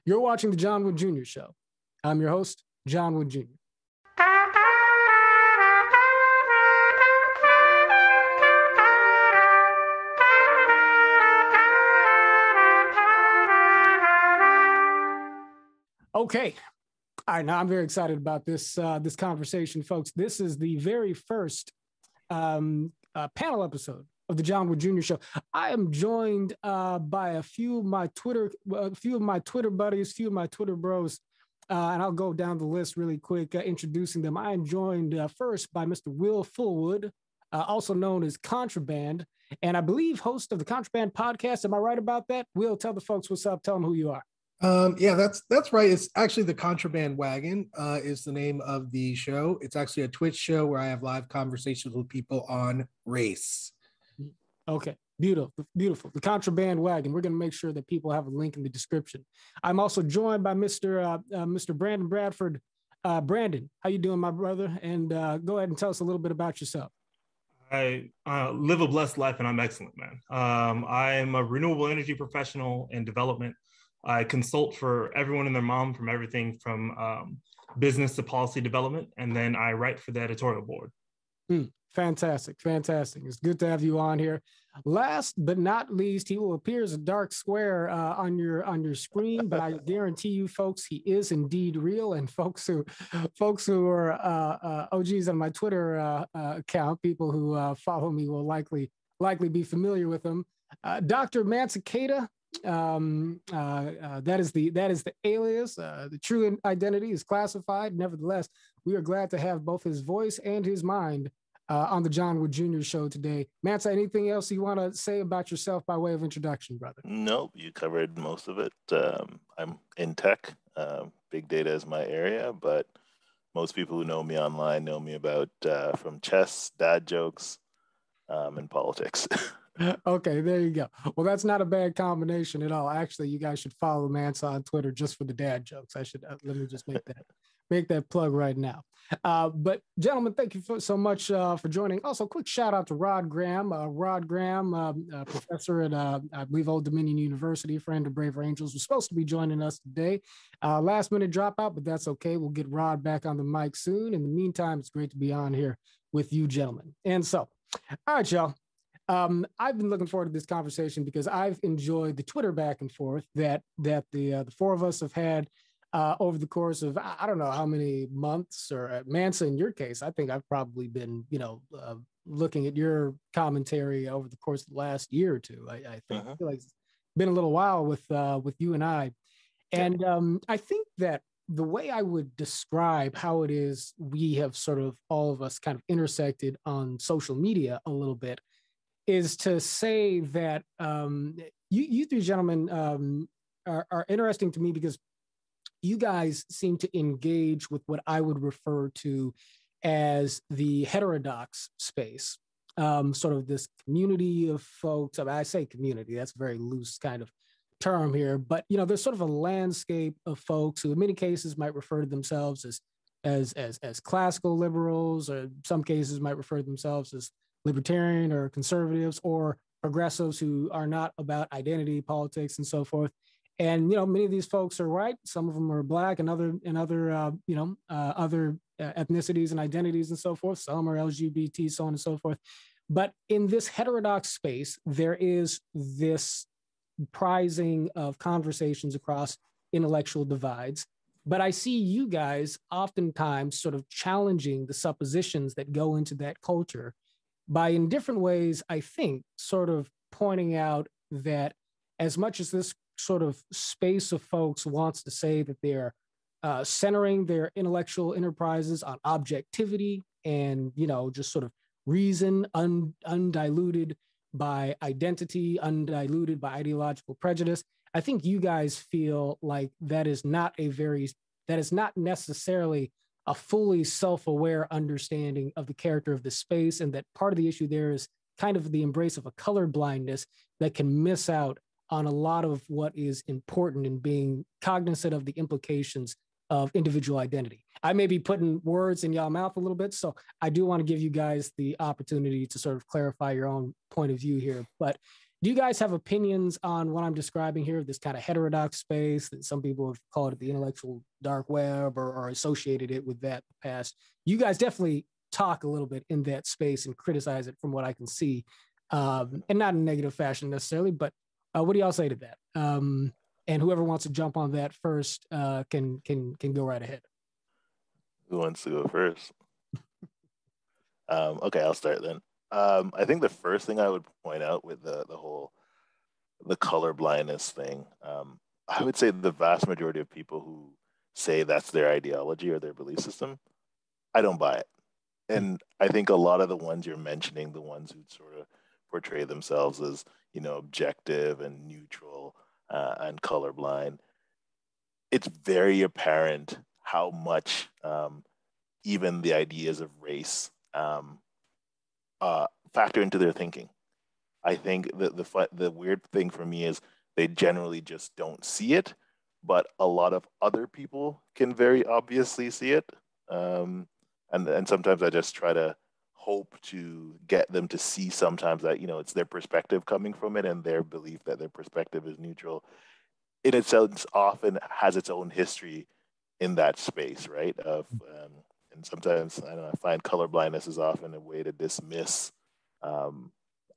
You're watching the John Wood Jr. Show. I'm your host, John Wood Jr. Okay. All right, now I'm very excited about this conversation, folks. This is the very first panel episode of the John Wood Jr. Show. I am joined by a few of my Twitter buddies, few of my Twitter bros, and I'll go down the list really quick, introducing them. I am joined first by Mr. Will Fullwood, also known as Contraband, and I believe host of the Contraband podcast. Am I right about that? Will, tell the folks what's up. Tell them who you are. Yeah, that's right. It's actually the Contraband Wagon is the name of the show. It's actually a Twitch show where I have live conversations with people on race. Okay, beautiful. The Contraband Wagon. We're going to make sure that people have a link in the description. I'm also joined by Mr. Brandon Bradford. Brandon, how you doing, my brother? And go ahead and tell us a little bit about yourself. I live a blessed life, and I'm excellent, man. I'm a renewable energy professional in development. I consult for everyone and their mom from everything from business to policy development, and then I write for the editorial board. Fantastic. It's good to have you on here. Last but not least, he will appear as a dark square on your screen, but I guarantee you, folks, he is indeed real. And folks who are OGs on my Twitter account, people who follow me will likely be familiar with him. Dr. Mansa-Kata. That is the alias. The true identity is classified. Nevertheless, we are glad to have both his voice and his mind on the John Wood Jr. Show today. Mansa, anything else you want to say about yourself by way of introduction, brother? Nope, you covered most of it. I'm in tech. Big data is my area, but most people who know me online know me about from chess, dad jokes, and politics. Okay, there you go. Well, that's not a bad combination at all. Actually, you guys should follow Mansa on Twitter just for the dad jokes. I should let me just make that plug right now. But gentlemen, thank you so much for joining. Also, quick shout out to Rod Graham. Rod Graham, professor at I believe Old Dominion University, friend of Braver Angels, was supposed to be joining us today. Last minute dropout, but that's okay. We'll get Rod back on the mic soon. In the meantime, it's great to be on here with you gentlemen. And so, all right, y'all. I've been looking forward to this conversation because I've enjoyed the Twitter back and forth that the four of us have had over the course of, I don't know how many months, or Mansa, in your case, I think I've probably been, looking at your commentary over the course of the last year or two. I think I feel like it's been a little while with you and I. And I think that the way I would describe how it is we have sort of all of us kind of intersected on social media a little bit is to say that you three gentlemen are interesting to me because you guys seem to engage with what I would refer to as the heterodox space, sort of this community of folks. I mean, I say community, that's a very loose kind of term here, but there's sort of a landscape of folks who in many cases might refer to themselves as classical liberals, or in some cases might refer to themselves as libertarian or conservatives or progressives who are not about identity politics and so forth. And many of these folks are white. Some of them are black and other ethnicities and identities and so forth. Some are LGBT, so on and so forth. But in this heterodox space, there is this prizing of conversations across intellectual divides. But I see you guys oftentimes sort of challenging the suppositions that go into that culture by, in different ways, I think, sort of pointing out that as much as this sort of space of folks wants to say that they're centering their intellectual enterprises on objectivity and, just sort of reason, undiluted by identity, undiluted by ideological prejudice, I think you guys feel like that is not necessarily a fully self-aware understanding of the character of the space, and that part of the issue there is kind of the embrace of a color blindness that can miss out on a lot of what is important in being cognizant of the implications of individual identity. I may be putting words in y'all mouth a little bit, so I do want to give you guys the opportunity to sort of clarify your own point of view here. But Do you guys have opinions on what I'm describing here, this kind of heterodox space that some people have called it the intellectual dark web or associated it with that past? You guys definitely talk a little bit in that space and criticize it from what I can see, and not in a negative fashion necessarily, but what do y'all say to that? And whoever wants to jump on that first can go right ahead. Who wants to go first? Okay, I'll start then. I think the first thing I would point out with the color blindness thing, I would say the vast majority of people who say that's their ideology or their belief system, I don't buy it. And I think a lot of the ones you're mentioning, the ones who sort of portray themselves as, you know, objective and neutral and colorblind, it's very apparent how much even the ideas of race factor into their thinking. I think that the weird thing for me is they generally just don't see it, but a lot of other people can very obviously see it. And sometimes I just try to hope to get them to see sometimes that, you know, it's their perspective coming from it and their belief that their perspective is neutral. In itself often has its own history in that space, right? And sometimes I don't know, I find colorblindness is often a way to dismiss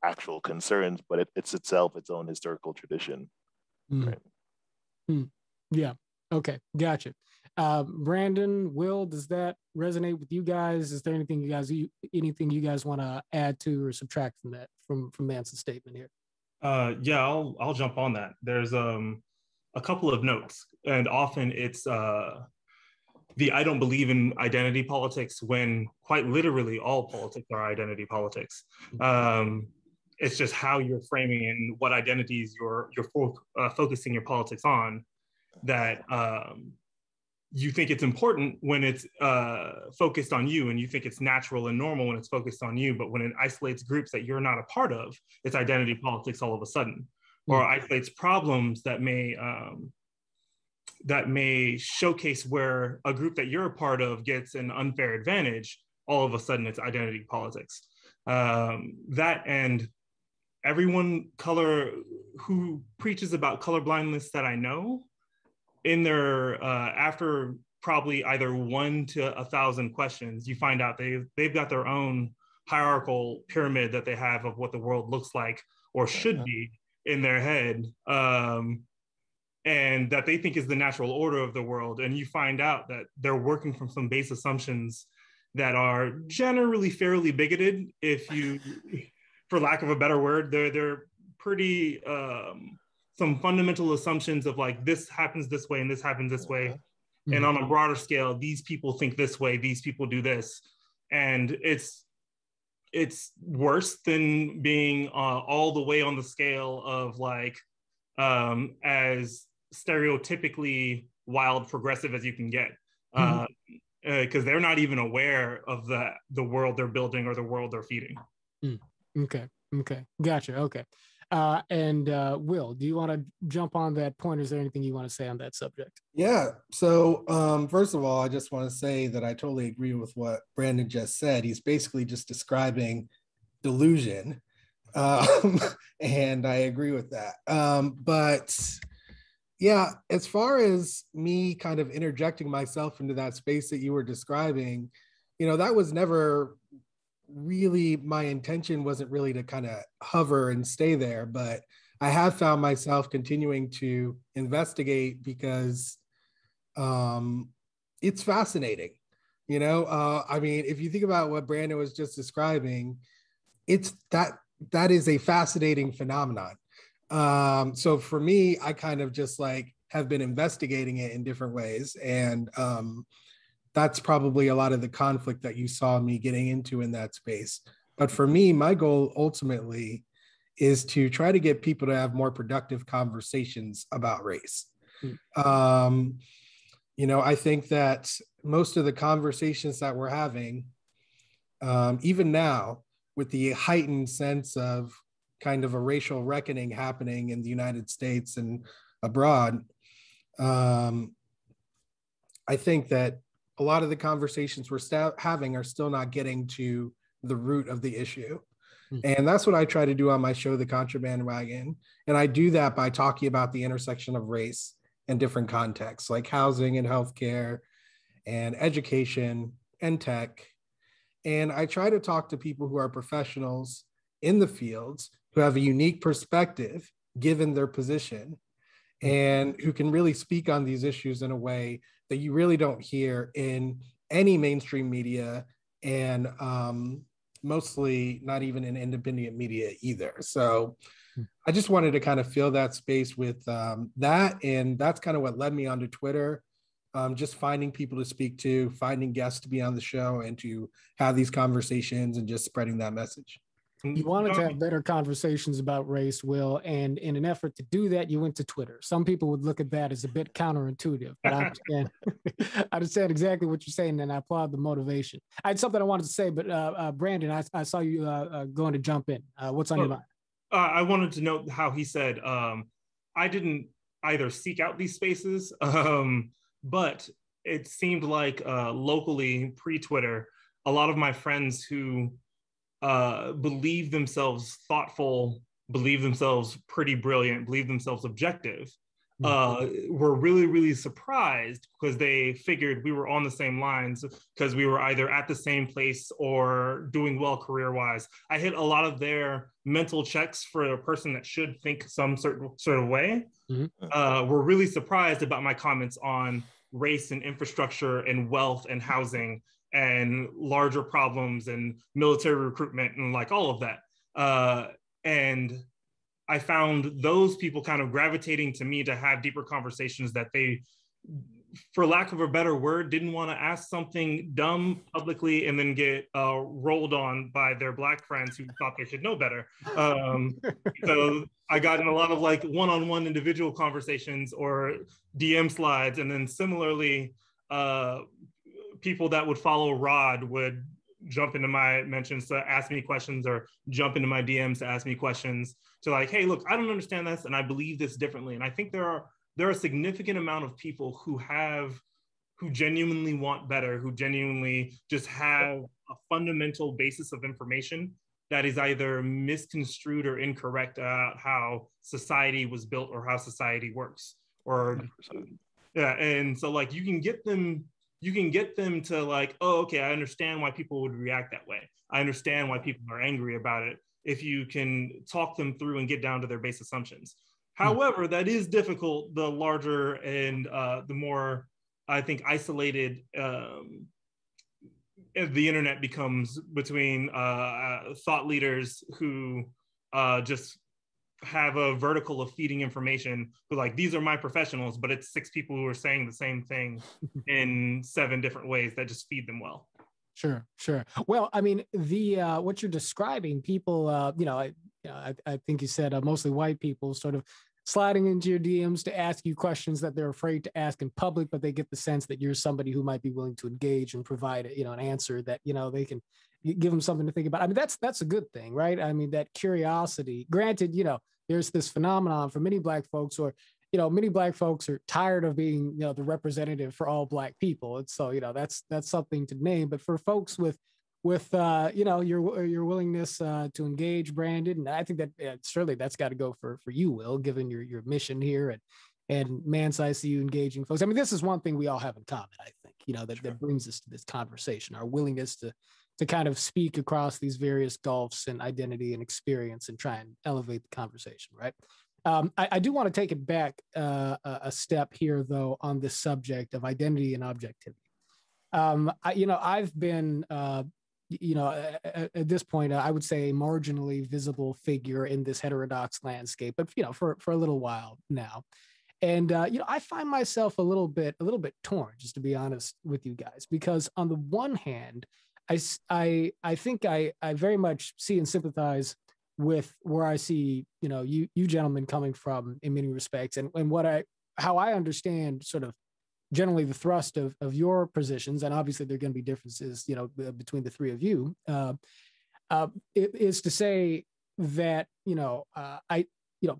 actual concerns, but it's itself its own historical tradition. Right? Yeah. Okay. Gotcha. Brandon, Will, does that resonate with you guys? Is there anything you guys want to add to or subtract from that from Mance's statement here? Yeah, I'll jump on that. There's a couple of notes, and often it's the I don't believe in identity politics when quite literally all politics are identity politics. It's just how you're framing and what identities you're focusing your politics on that you think it's important when it's focused on you, and you think it's natural and normal when it's focused on you. But when it isolates groups that you're not a part of, it's identity politics all of a sudden, or isolates problems that may showcase where a group that you're a part of gets an unfair advantage. All of a sudden, it's identity politics. That and everyone who preaches about colorblindness that I know, in their after probably either 1 to 1,000 questions, you find out they've got their own hierarchical pyramid that they have of what the world looks like or should be in their head, and that they think is the natural order of the world. And you find out that they're working from some base assumptions that are generally fairly bigoted. If you, for lack of a better word, they're pretty some fundamental assumptions of like, this happens this way and this happens this way. And on a broader scale, these people think this way, these people do this. And it's worse than being all the way on the scale of like, as stereotypically wild progressive as you can get. Because they're not even aware of the world they're building or the world they're feeding. Okay. Gotcha. Okay. And Will, do you want to jump on that point? Or is there anything you want to say on that subject? Yeah. So first of all, I just want to say that I totally agree with what Brandon just said. He's basically just describing delusion. And I agree with that. But yeah, as far as me kind of interjecting myself into that space that you were describing, you know, that was never really my intention. Wasn't really to kind of hover and stay there, but I have found myself continuing to investigate because it's fascinating. You know, I mean, if you think about what Brandon was just describing, it's that is a fascinating phenomenon. So for me, I kind of just like have been investigating it in different ways. And that's probably a lot of the conflict that you saw me getting into in that space. But for me, my goal ultimately is to try to get people to have more productive conversations about race. You know, I think that most of the conversations that we're having, even now, with the heightened sense of kind of a racial reckoning happening in the United States and abroad, I think that a lot of the conversations we're having are still not getting to the root of the issue. And that's what I try to do on my show, The Contraband Wagon. And I do that by talking about the intersection of race and different contexts like housing and healthcare and education and tech. And I try to talk to people who are professionals in the fields who have a unique perspective given their position and who can really speak on these issues in a way that you really don't hear in any mainstream media, and mostly not even in independent media either. So I just wanted to kind of fill that space with that. And that's kind of what led me onto Twitter. Just finding people to speak to, finding guests to be on the show and to have these conversations and just spreading that message. You wanted to have better conversations about race, Will, and in an effort to do that, you went to Twitter. Some people would look at that as a bit counterintuitive, but I understand, I understand exactly what you're saying, and I applaud the motivation. I had something I wanted to say, but Brandon, I saw you going to jump in. What's on your mind? I wanted to note how he said, I didn't either seek out these spaces, but it seemed like locally, pre-Twitter, a lot of my friends who believe themselves thoughtful, believe themselves pretty brilliant, believe themselves objective, were really, really surprised because they figured we were on the same lines because we were either at the same place or doing well career-wise. I hit a lot of their mental checks for a person that should think some certain sort of way. Were really surprised about my comments on race and infrastructure and wealth and housing and larger problems and military recruitment and like all of that. And I found those people kind of gravitating to me to have deeper conversations that they, for lack of a better word, didn't want to ask something dumb publicly and then get rolled on by their Black friends who thought they should know better. So I got in a lot of like one-on-one individual conversations or DM slides. And then similarly, people that would follow Rod would jump into my mentions to ask me questions or jump into my DMs to ask me questions to like, hey, look, I don't understand this and I believe this differently. And I think there are a significant amount of people who genuinely want better, who genuinely just have a fundamental basis of information that is either misconstrued or incorrect about how society was built or how society works. Or yeah, and so like you can get them to like, oh, okay, I understand why people would react that way. I understand why people are angry about it if you can talk them through and get down to their base assumptions. However, that is difficult the larger and the more, I think, isolated the internet becomes between thought leaders who just have a vertical of feeding information, but like, these are my professionals, but it's 6 people who are saying the same thing in 7 different ways that just feed them well. Sure. Well, I mean, the what you're describing, people, I think you said mostly white people sort of sliding into your DMs to ask you questions that they're afraid to ask in public, but they get the sense that you're somebody who might be willing to engage and provide, an answer that, they can give them something to think about. I mean, that's a good thing, right? I mean, that curiosity, granted, there's this phenomenon for many Black folks, or, many Black folks are tired of being, the representative for all Black people. And so, that's something to name. But for folks with your willingness to engage, Brandon, and I think that certainly that's got to go for you, Will, given your mission here and Man's ICU engaging folks. I mean, this is one thing we all have in common, I think, that brings us to this conversation, our willingness to kind of speak across these various gulfs and identity and experience and try and elevate the conversation, right? I do want to take it back a step here, though, on this subject of identity and objectivity. I've been, at this point, I would say a marginally visible figure in this heterodox landscape, but, for a little while now. And, I find myself a little bit torn, just to be honest with you guys, because on the one hand, I think I very much see and sympathize with where I see, you gentlemen coming from in many respects, and how I understand sort of generally the thrust of your positions, and obviously there are going to be differences, between the 3 of you, is to say that,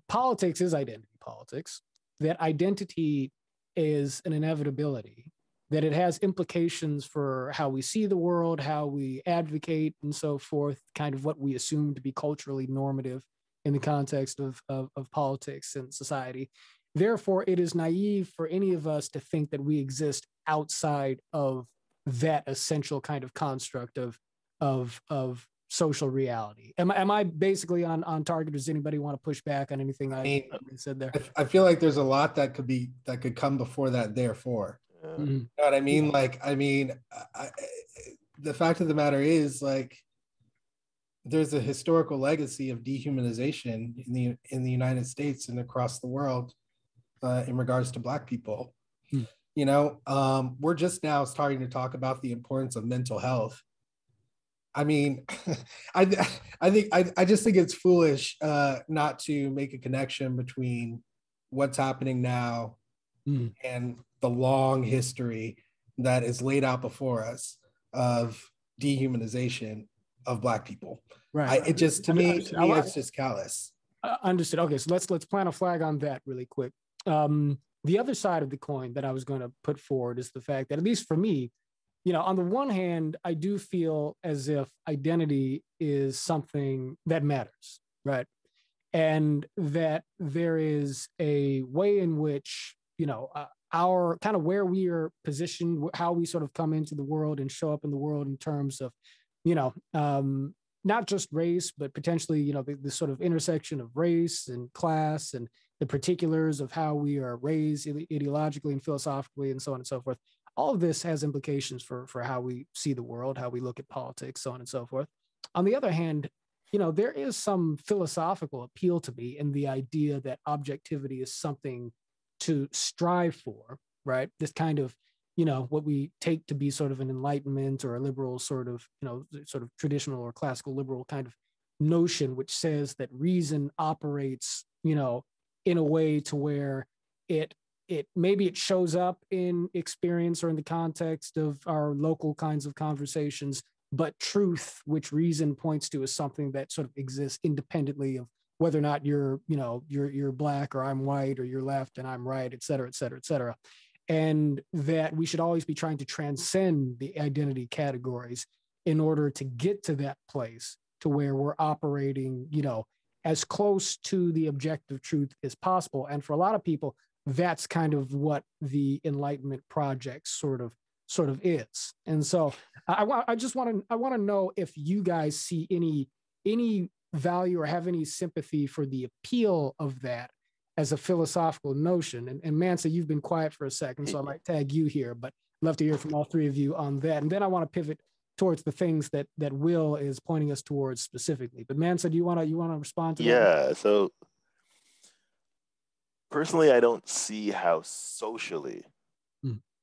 politics is identity politics, that identity is an inevitability, that it has implications for how we see the world, how we advocate, and so forth, kind of what we assume to be culturally normative in the context of politics and society. Therefore, it is naive for any of us to think that we exist outside of that essential kind of construct of social reality. Am I basically on target? Does anybody want to push back on anything I said there? I feel like there's a lot that could come before that. Therefore, Mm-hmm. you know what I mean? Like, the fact of the matter is, like, there's a historical legacy of dehumanization in the United States and across the world in regards to Black people. You know, we're just now starting to talk about the importance of mental health. I mean, I just think it's foolish not to make a connection between what's happening now and the long history that is laid out before us of dehumanization of Black people. Right. It just, to me, it's just callous. Understood. Okay, so let's plant a flag on that really quick. The other side of the coin that I was going to put forward is the fact that, at least for me, you know, on the one hand, I do feel as if identity is something that matters, right? And that there is a way in which, you know, our kind of where we are positioned, how we sort of come into the world and show up in the world in terms of, you know, not just race, but potentially, you know, the sort of intersection of race and class and the particulars of how we are raised ideologically and philosophically and so on and so forth. All of this has implications for how we see the world, how we look at politics, so on and so forth. On the other hand, you know, there is some philosophical appeal to me in the idea that objectivity is something to strive for, right? This kind of, you know, what we take to be sort of an enlightenment or a liberal sort of, you know, sort of traditional or classical liberal kind of notion, which says that reason operates, you know, in a way to where it maybe it shows up in experience or in the context of our local kinds of conversations, but truth, which reason points to, is something that sort of exists independently of whether or not you're, you know, you're Black or I'm white, or you're left and I'm right, et cetera, et cetera, et cetera. And that we should always be trying to transcend the identity categories in order to get to that place to where we're operating, you know, as close to the objective truth as possible. And for a lot of people, that's kind of what the Enlightenment project sort of is. And so I want to know if you guys see any value or have any sympathy for the appeal of that as a philosophical notion. And Mansa, you've been quiet for a second, so I might tag you here, but I'd love to hear from all three of you on that. And then I want to pivot towards the things that Will is pointing us towards specifically. But Mansa, do you want to respond to that? Yeah, so personally, I don't see how socially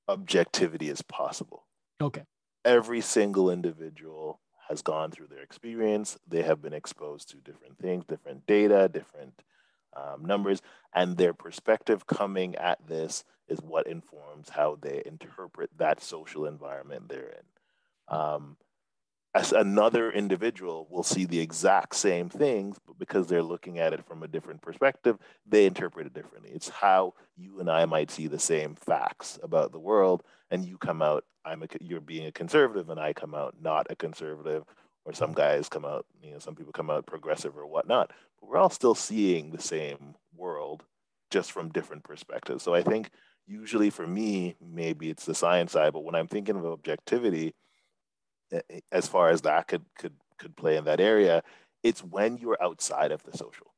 objectivity is possible. Okay. Every single individual has gone through their experience. They have been exposed to different things, different data, different numbers, and their perspective coming at this is what informs how they interpret that social environment they're in. As another individual will see the exact same things, but because they're looking at it from a different perspective, they interpret it differently. It's how you and I might see the same facts about the world, and you come out, you're being a conservative, and I come out not a conservative, or some guys come out, you know, some people come out progressive or whatnot, but we're all still seeing the same world, just from different perspectives. So I think usually for me, maybe it's the science side, but when I'm thinking of objectivity, as far as that could play in that area, it's when you're outside of the social.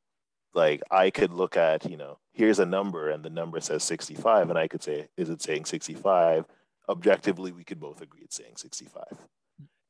Like I could look at, you know, here's a number and the number says 65, and I could say, is it saying 65? Objectively, we could both agree it's saying 65.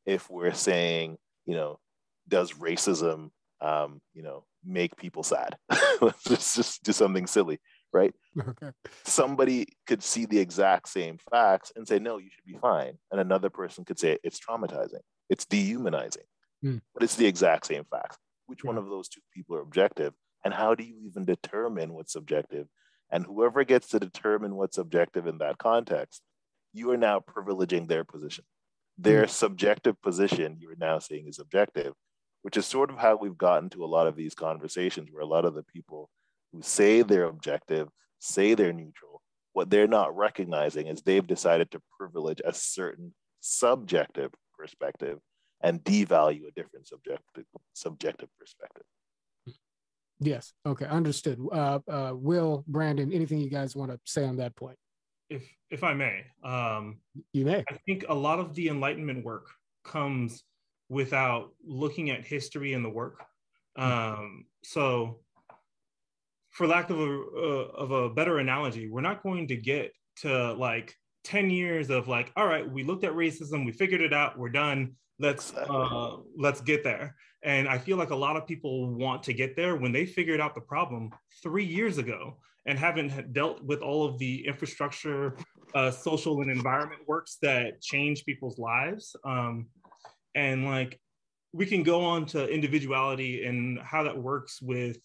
If we're saying, you know, does racism, you know, make people sad? Let's just do something silly, right? Okay. Somebody could see the exact same facts and say, no, you should be fine. And another person could say, it's traumatizing, it's dehumanizing, but it's the exact same facts. Which one of those two people are objective? And how do you even determine what's subjective? And whoever gets to determine what's objective in that context, you are now privileging their position. Their subjective position, you're now saying is objective, which is sort of how we've gotten to a lot of these conversations where a lot of the people who say they're objective, say they're neutral, What they're not recognizing is they've decided to privilege a certain subjective perspective and devalue a different subjective perspective. Yes. Okay. Understood. Will, Brandon, anything you guys want to say on that point? If I may, you may. I think a lot of the Enlightenment work comes without looking at history and the work. So, for lack of a better analogy, we're not going to get to like 10 years of like, all right, we looked at racism, we figured it out, we're done. Let's get there. And I feel like a lot of people want to get there when they figured out the problem 3 years ago and haven't dealt with all of the infrastructure, social and environment works that change people's lives. And like, we can go on to individuality and how that works with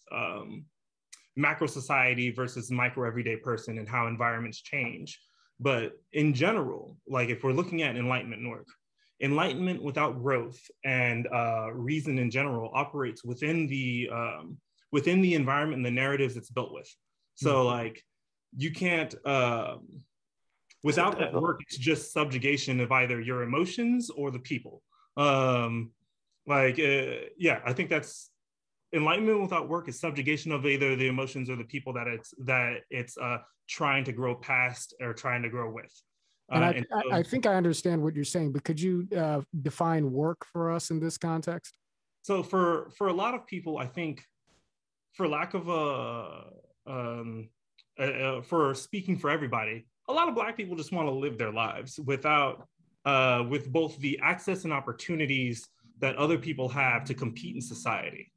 macro society versus micro everyday person and how environments change. But in general, like if we're looking at Enlightenment work, Enlightenment without growth and reason in general operates within the environment and the narratives it's built with. So like you can't, without that work, it's just subjugation of either your emotions or the people. Yeah, I think that's Enlightenment without work is subjugation of either the emotions or the people that it's trying to grow past or trying to grow with. And I think I understand what you're saying, but could you define work for us in this context? So for a lot of people, I think, for lack of for speaking for everybody, a lot of Black people just want to live their lives without, with both the access and opportunities that other people have to compete in society.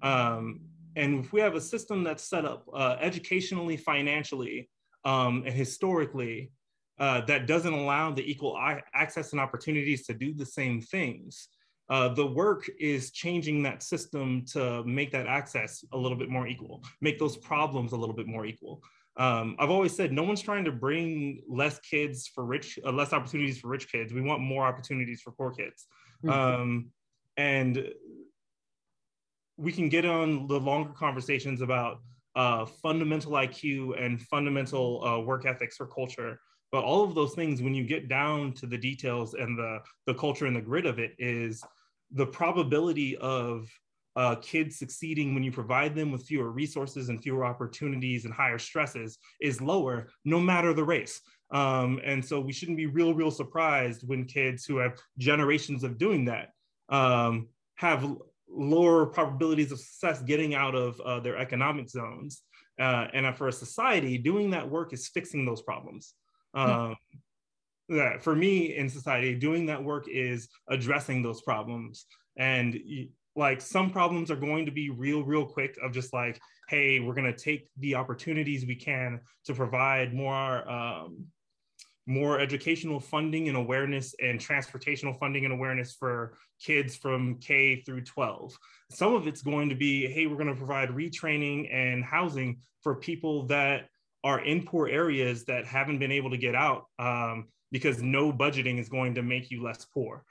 And if we have a system that's set up educationally, financially, and historically, that doesn't allow the equal access and opportunities to do the same things, the work is changing that system to make that access a little bit more equal, make those problems a little bit more equal. I've always said no one's trying to bring less kids for less opportunities for rich kids. We want more opportunities for poor kids. And we can get on the longer conversations about fundamental IQ and fundamental work ethics for culture. But all of those things, when you get down to the details and the culture and the grit of it, is the probability of kids succeeding when you provide them with fewer resources and fewer opportunities and higher stresses is lower, no matter the race. And so we shouldn't be real surprised when kids who have generations of doing that have lower probabilities of success getting out of their economic zones. And for a society, doing that work is fixing those problems. For me in society, doing that work is addressing those problems. And like some problems are going to be real quick of just like, hey, we're going to take the opportunities we can to provide more educational funding and awareness and transportational funding and awareness for kids from K through 12. Some of it's going to be, hey, we're going to provide retraining and housing for people that are in poor areas that haven't been able to get out because no budgeting is going to make you less poor.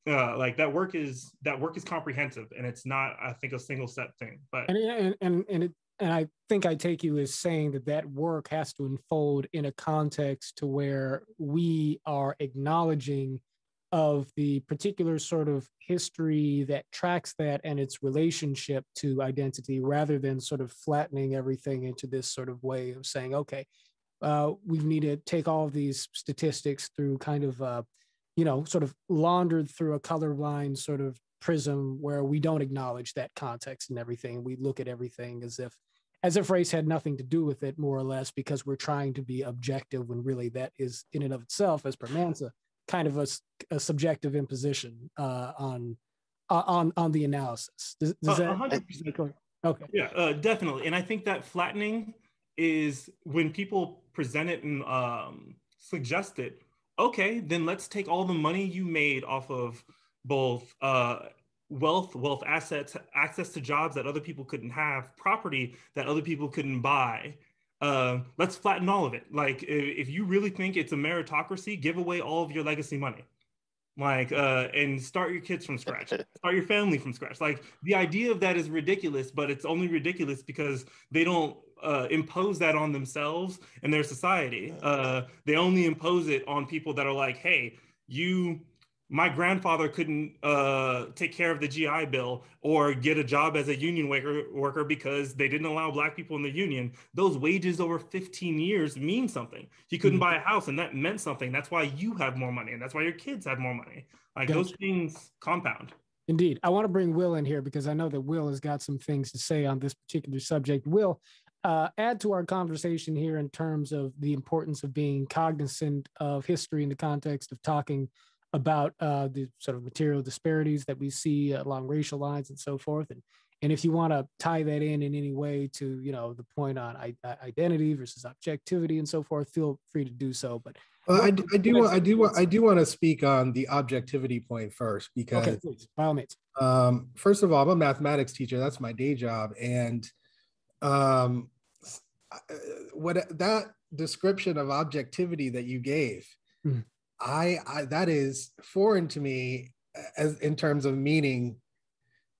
Like that work is comprehensive, and it's not, I think, a single step thing. But and I think I take you as saying that work has to unfold in a context to where we are acknowledging of the particular sort of history that tracks that and its relationship to identity, rather than sort of flattening everything into this sort of way of saying, okay, we need to take all of these statistics through kind of, sort of laundered through a colorblind sort of prism where we don't acknowledge that context and everything. We look at everything as if race had nothing to do with it, more or less, because we're trying to be objective when really that is in and of itself, as per Mansa, kind of a subjective imposition on the analysis. Does that 100%. Okay. Yeah, definitely. And I think that flattening is when people present it and suggest it. Okay, then let's take all the money you made off of both wealth assets, access to jobs that other people couldn't have, property that other people couldn't buy. Let's flatten all of it. Like, if you really think it's a meritocracy, give away all of your legacy money. Like, and start your kids from scratch, start your family from scratch. Like, the idea of that is ridiculous, but it's only ridiculous because they don't impose that on themselves and their society. They only impose it on people that are like, hey, my grandfather couldn't take care of the GI Bill or get a job as a union worker because they didn't allow Black people in the union. Those wages over 15 years mean something. He couldn't buy a house, and that meant something. That's why you have more money, and that's why your kids have more money. Like, those things compound. Indeed. I want to bring Will in here because I know that Will has got some things to say on this particular subject. Will, add to our conversation here in terms of the importance of being cognizant of history in the context of talking about the sort of material disparities that we see along racial lines and so forth. And if you want to tie that in any way to, the point on identity versus objectivity and so forth, feel free to do so. But I do want to speak on the objectivity point first, because okay, please, by all means. First of all, I'm a mathematics teacher. That's my day job. And what that description of objectivity that you gave, I that is foreign to me as in terms of meaning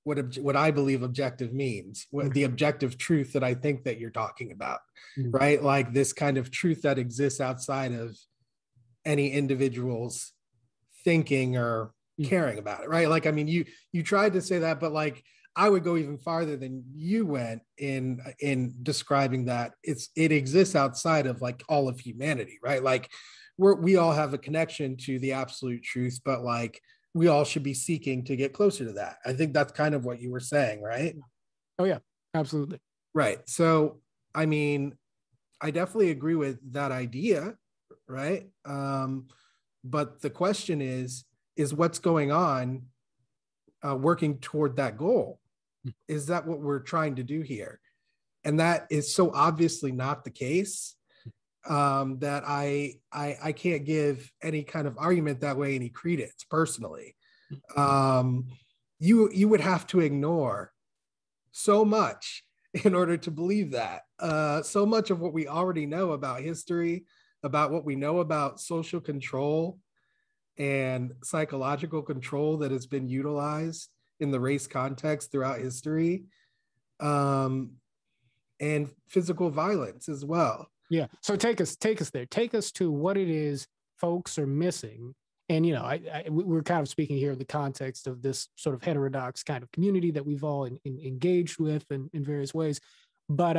what I believe objective means, what the objective truth that I think that you're talking about, right? Like this kind of truth that exists outside of any individual's thinking or caring about it, right? Like, I mean, you tried to say that, but like, I would go even farther than you went in describing that it exists outside of like all of humanity, right? Like we all have a connection to the absolute truth, but like we all should be seeking to get closer to that. I think that's kind of what you were saying, right? Oh yeah, absolutely. Right. So, I mean, I definitely agree with that idea, right? But the question is what's going on working toward that goal? Is that what we're trying to do here? And that is so obviously not the case that I can't give any kind of argument that way any credence personally. You would have to ignore so much in order to believe that. So much of what we already know about history, about what we know about social control and psychological control that has been utilized in the race context throughout history, and physical violence as well. Yeah. So take us there. Take us to what it is folks are missing. And, we're kind of speaking here in the context of this sort of heterodox kind of community that we've all engaged with in various ways. But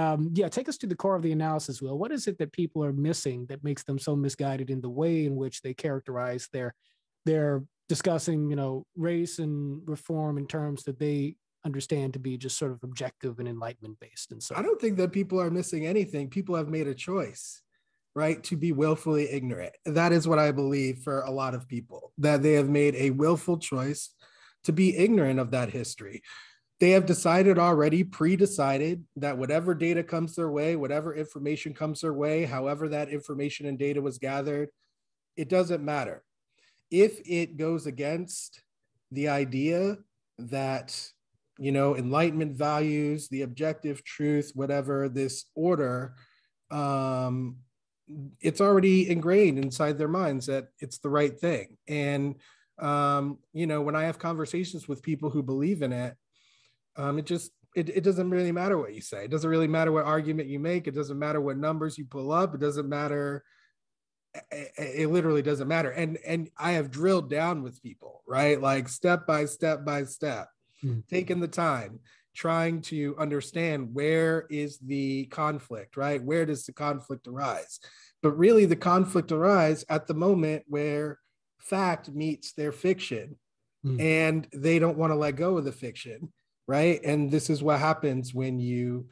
take us to the core of the analysis, Will. What is it that people are missing that makes them so misguided in the way in which they characterize their discussing, race and reform in terms that they understand to be just sort of objective and enlightenment based? And so I don't think that people are missing anything. People have made a choice, right, to be willfully ignorant. That is what I believe for a lot of people, that they have made a willful choice to be ignorant of that history. They have decided already, pre-decided, that whatever data comes their way, whatever information comes their way, however that information and data was gathered, it doesn't matter. If it goes against the idea that, enlightenment values, the objective truth, whatever, this order, it's already ingrained inside their minds that it's the right thing. And, when I have conversations with people who believe in it, it doesn't really matter what you say. It doesn't really matter what argument you make. It doesn't matter what numbers you pull up. It doesn't matter. It literally doesn't matter. And I have drilled down with people, right? Like step by step, taking the time, trying to understand where is the conflict, right? Where does the conflict arise? But really the conflict arises at the moment where fact meets their fiction and they don't want to let go of the fiction, right? And this is what happens when you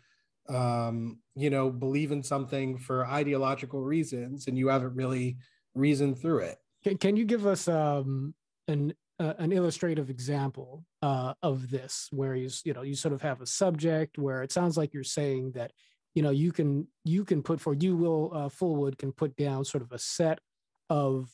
believe in something for ideological reasons and you haven't really reasoned through it. Can you give us an illustrative example of this, where you sort of have a subject where it sounds like you're saying that you can put forward, Will Fullwood can put down sort of a set of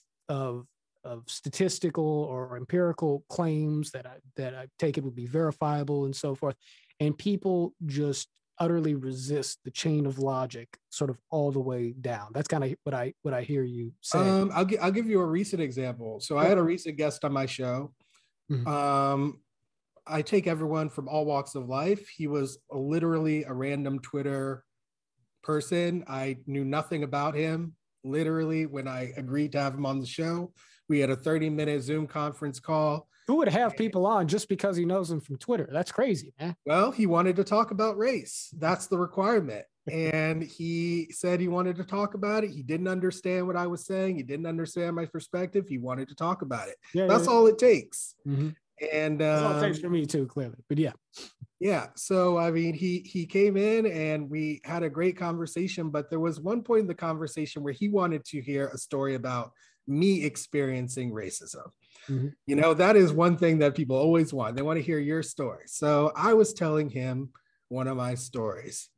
statistical or empirical claims that I take it would be verifiable and so forth, and people just utterly resist the chain of logic sort of all the way down. That's kind of what I hear you saying. I'll give you a recent example. So I had a recent guest on my show. I take everyone from all walks of life. He was literally a random Twitter person. I knew nothing about him. Literally, when I agreed to have him on the show, we had a 30-minute Zoom conference call. Who would have people on just because he knows them from Twitter? That's crazy, man. Well, he wanted to talk about race. That's the requirement. And he said he wanted to talk about it. He didn't understand what I was saying. He didn't understand my perspective. He wanted to talk about it. That's all it takes. Mm-hmm. And that's all it takes for me too, clearly. But yeah. So I mean, he came in and we had a great conversation. But there was one point in the conversation where he wanted to hear a story about me experiencing racism. Mm-hmm. You know, that is one thing that people always want. They want to hear your story. So I was telling him one of my stories.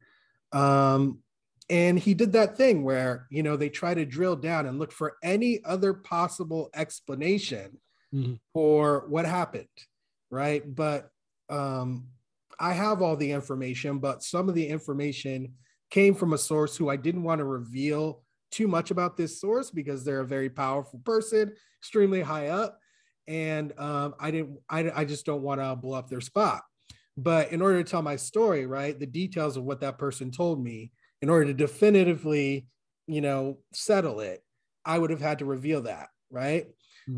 And he did that thing where, you know, they try to drill down and look for any other possible explanation for what happened, right? But I have all the information, but some of the information came from a source who I didn't want to reveal too much about this source because they're a very powerful person, extremely high up. And I just don't want to blow up their spot. But in order to tell my story, right, the details of what that person told me, in order to definitively, you know, settle it, I would have had to reveal that, right?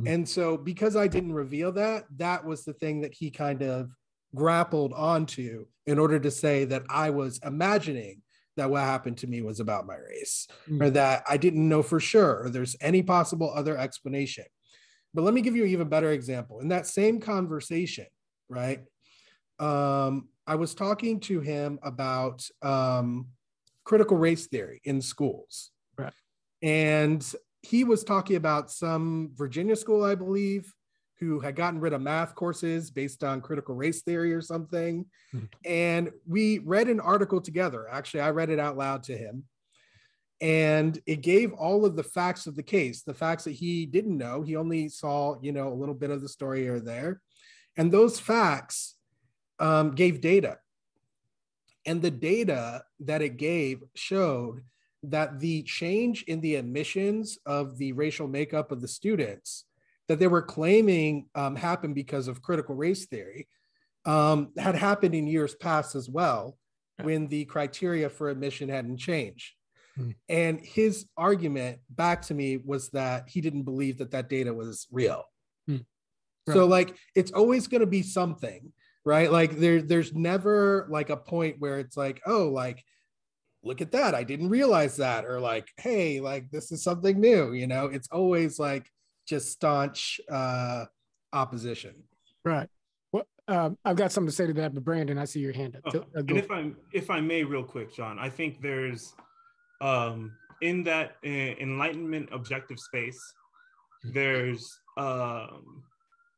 And so because I didn't reveal that, that was the thing that he kind of grappled onto in order to say that I was imagining that what happened to me was about my race, or that I didn't know for sure, or there's any possible other explanation. But let me give you an even better example. In that same conversation, right, I was talking to him about critical race theory in schools. Right. And he was talking about some Virginia school, I believe, who had gotten rid of math courses based on critical race theory or something. And we read an article together. Actually, I read it out loud to him. And it gave all of the facts of the case, the facts that he didn't know. He only saw, you know, a little bit of the story here or there. And those facts gave data. And the data that it gave showed that the change in the admissions of the racial makeup of the students that they were claiming happened because of critical race theory had happened in years past as well, when the criteria for admission hadn't changed. And his argument back to me was that he didn't believe that that data was real. So like, it's always going to be something, right? Like there's never like a point where it's like, oh, like, look at that, I didn't realize that. Or like, hey, like this is something new, you know? It's always like just staunch opposition. Right. Well, I've got something to say to that, but Brandon, I see your hand up. And if I may, real quick, John, I think there's in that enlightenment objective space, there's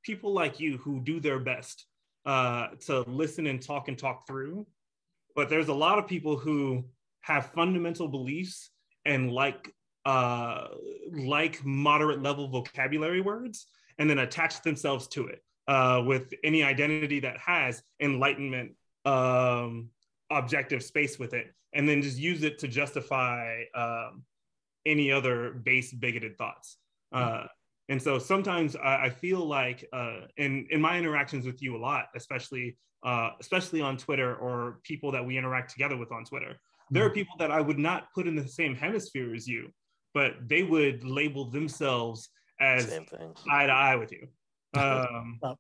people like you who do their best to listen and talk through, but there's a lot of people who have fundamental beliefs and like moderate level vocabulary words, and then attach themselves to it with any identity that has enlightenment objective space with it, and then just use it to justify any other base bigoted thoughts. And so sometimes I feel like in my interactions with you a lot, especially on Twitter, or people that we interact together with on Twitter, there are people that I would not put in the same hemisphere as you, but they would label themselves as eye to eye with you. I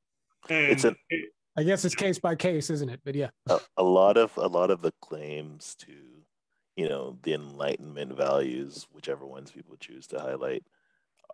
guess it's case by case, isn't it? But yeah, a lot of the claims to, you know, the Enlightenment values, whichever ones people choose to highlight,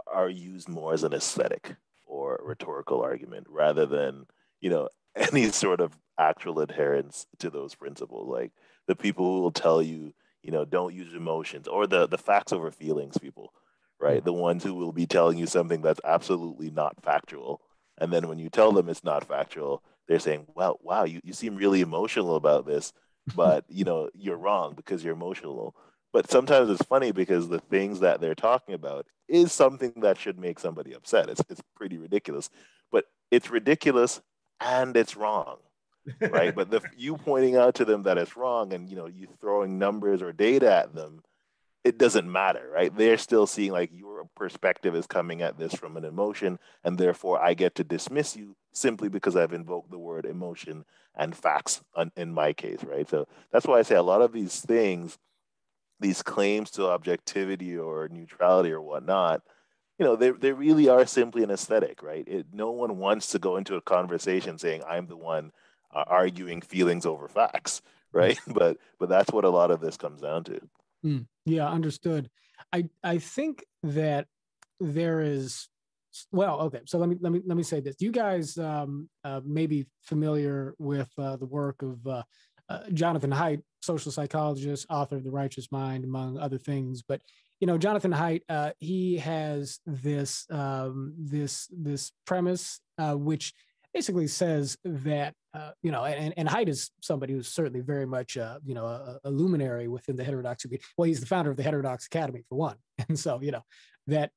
are used more as an aesthetic or rhetorical argument rather than, you know, any sort of actual adherence to those principles. Like the people who will tell you, you know, don't use emotions, or the facts over feelings people, right? The ones who will be telling you something that's absolutely not factual. And then when you tell them it's not factual, they're saying, well, wow, you seem really emotional about this, but you know, you're wrong because you're emotional. But sometimes it's funny because the things that they're talking about is something that should make somebody upset. It's pretty ridiculous, but it's ridiculous and it's wrong, right? But you pointing out to them that it's wrong, and you know, you throwing numbers or data at them, it doesn't matter, right? They're still seeing like your perspective is coming at this from an emotion, and therefore I get to dismiss you simply because I've invoked the word emotion and facts in my case, right? So that's why I say a lot of these things these claims to objectivity or neutrality or whatnot, they really are simply an aesthetic, right? No one wants to go into a conversation saying I'm the one arguing feelings over facts, right? But that's what a lot of this comes down to. Yeah, understood. I think that there is, well, okay. So let me say this. You guys may be familiar with the work of Jonathan Haidt, social psychologist, author of The Righteous Mind, among other things. But Jonathan Haidt, he has this premise which basically says that and Haidt is somebody who's certainly very much a luminary within the heterodox. Well, he's the founder of the Heterodox Academy for one, and so that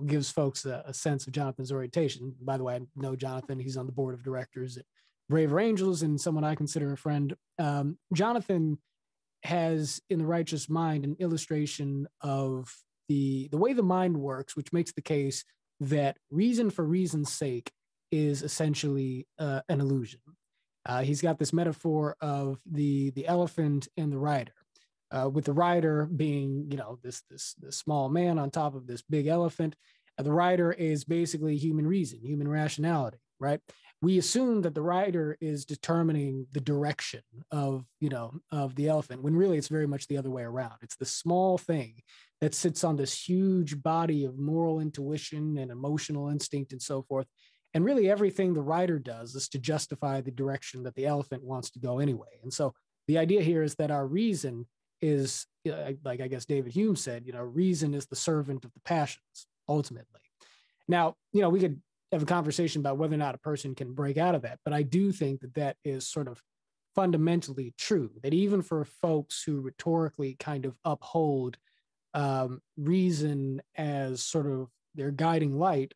gives folks a sense of Jonathan's orientation. By the way, I know Jonathan. He's on the board of directors at Braver Angels and someone I consider a friend. Jonathan has in The Righteous Mind an illustration of the way the mind works, which makes the case that reason for reason's sake is essentially an illusion. He's got this metaphor of the elephant and the rider, with the rider being this small man on top of this big elephant. The rider is basically human reason, human rationality, right? We assume that the rider is determining the direction of the elephant, when really it's very much the other way around. It's the small thing that sits on this huge body of moral intuition and emotional instinct and so forth. And really everything the rider does is to justify the direction that the elephant wants to go anyway. And so the idea here is that our reason is, like I guess David Hume said, reason is the servant of the passions, ultimately. Now, we could have a conversation about whether or not a person can break out of that. But I do think that that is sort of fundamentally true, that even for folks who rhetorically kind of uphold reason as sort of their guiding light,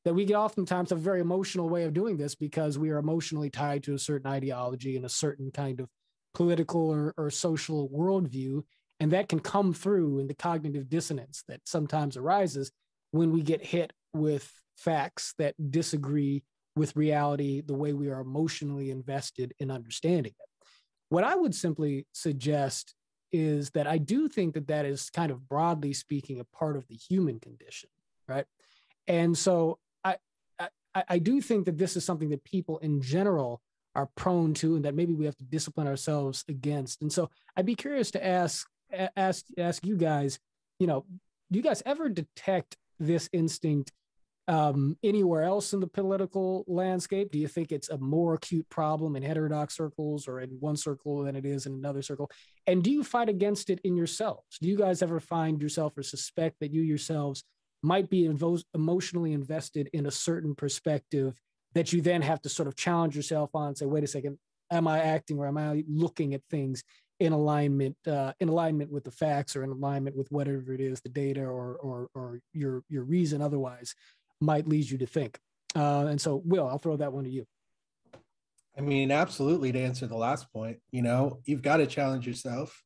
that we can oftentimes have a very emotional way of doing this because we are emotionally tied to a certain ideology and a certain kind of political or social worldview. And that can come through in the cognitive dissonance that sometimes arises when we get hit with facts that disagree with reality, the way we are emotionally invested in understanding it. What I would simply suggest is that I do think that that is kind of broadly speaking a part of the human condition, right? And so I do think that this is something that people in general are prone to, and that maybe we have to discipline ourselves against. And so I'd be curious to ask you guys, do you guys ever detect this instinct anywhere else in the political landscape? Do you think it's a more acute problem in heterodox circles or in one circle than it is in another circle? And do you fight against it in yourselves? Do you guys ever find yourself or suspect that you yourselves might be emotionally invested in a certain perspective that you then have to sort of challenge yourself on and say, wait a second, am I acting or am I looking at things in alignment with the facts or in alignment with whatever it is, the data or your reason otherwise might lead you to think? And so, Will, I'll throw that one to you. I mean, absolutely. To answer the last point, you've got to challenge yourself.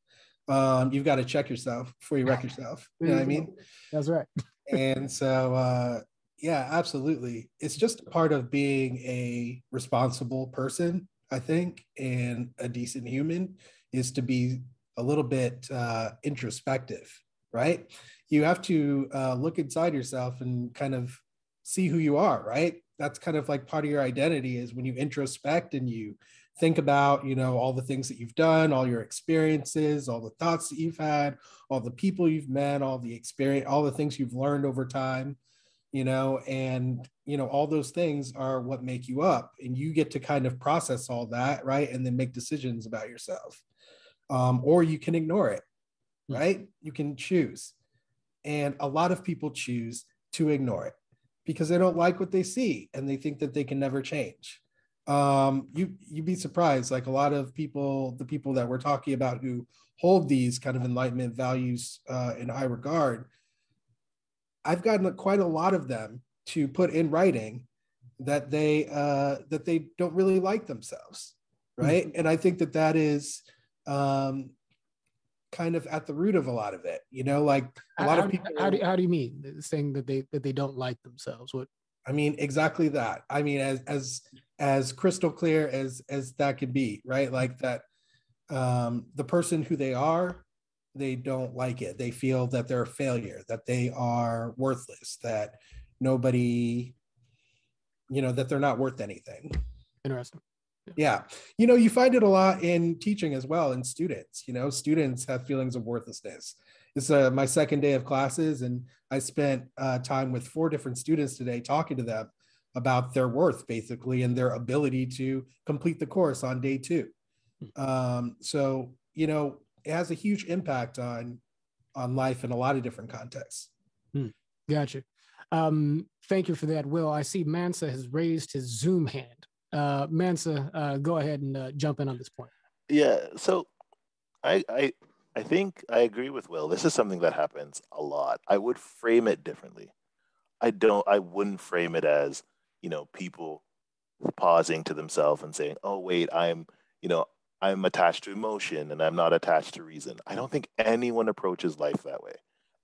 You've got to check yourself before you wreck yourself. You know what I mean? That's right. And so, yeah, absolutely. It's just part of being a responsible person, I think, and a decent human is to be a little bit introspective, right? You have to look inside yourself and kind of see who you are, right? That's kind of like part of your identity is when you introspect and you think about, all the things that you've done, all your experiences, all the thoughts that you've had, all the people you've met, all the experience, all the things you've learned over time, and, all those things are what make you up, and you get to kind of process all that, right? And then make decisions about yourself. Or you can ignore it, right? You can choose. And a lot of people choose to ignore it because they don't like what they see and they think that they can never change. You'd be surprised, like a lot of people, the people that we're talking about who hold these kind of Enlightenment values in high regard, I've gotten quite a lot of them to put in writing that they don't really like themselves, right? Mm-hmm. And I think that is kind of at the root of a lot of it, like a lot of people. How do you mean saying that they don't like themselves? What? I mean, exactly that. I mean, as crystal clear as that could be, right? Like that, the person who they are they don't like it. They feel that they're a failure, that they are worthless, that nobody, that they're not worth anything. Interesting. Yeah. You find it a lot in teaching as well, in students. Students have feelings of worthlessness. It's my second day of classes, and I spent time with 4 different students today talking to them about their worth, basically, and their ability to complete the course on day 2. So, it has a huge impact on life in a lot of different contexts. Gotcha. Thank you for that, Will. I see Mansa has raised his Zoom hand. Mansa, go ahead and jump in on this point. Yeah, so I think I agree with Will. This is something that happens a lot. I would frame it differently. I wouldn't frame it as, people pausing to themselves and saying, "Oh, wait, I'm attached to emotion and I'm not attached to reason." I don't think anyone approaches life that way.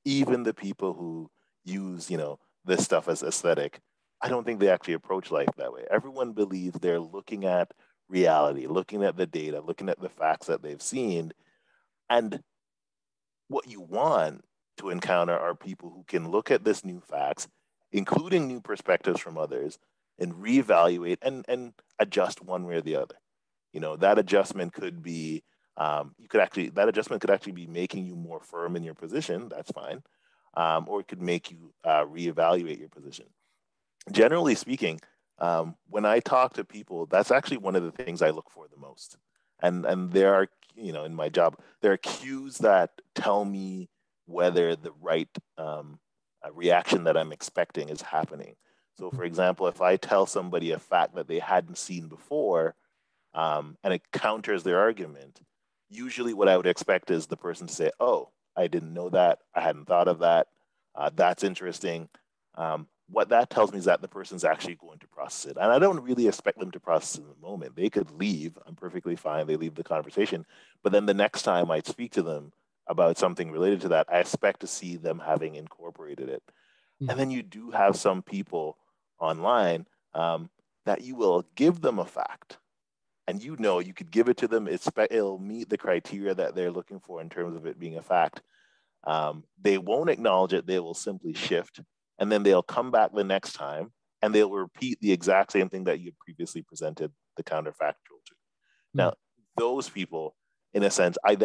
Even the people who use, this stuff as aesthetic, I don't think they actually approach life that way. Everyone believes they're looking at reality, looking at the data, looking at the facts that they've seen. And what you want to encounter are people who can look at this new facts, including new perspectives from others, and reevaluate and adjust one way or the other. That adjustment could be, that adjustment could actually be making you more firm in your position. That's fine. Or it could make you reevaluate your position. Generally speaking, when I talk to people, that's actually one of the things I look for the most. And there are, in my job, there are cues that tell me whether the right reaction that I'm expecting is happening. So, for example, if I tell somebody a fact that they hadn't seen before, and it counters their argument, usually what I would expect is the person to say, "Oh, I didn't know that. I hadn't thought of that. That's interesting." What that tells me is that the person's actually going to process it. And I don't really expect them to process it in the moment. They could leave. I'm perfectly fine. They leave the conversation. But then the next time I speak to them about something related to that, I expect to see them having incorporated it. And then you do have some people online that you will give them a fact. And you could give it to them. It'll meet the criteria that they're looking for in terms of it being a fact. They won't acknowledge it. They will simply shift. And then they'll come back the next time and they'll repeat the exact same thing that you had previously presented the counterfactual to. Now, those people, in a sense, I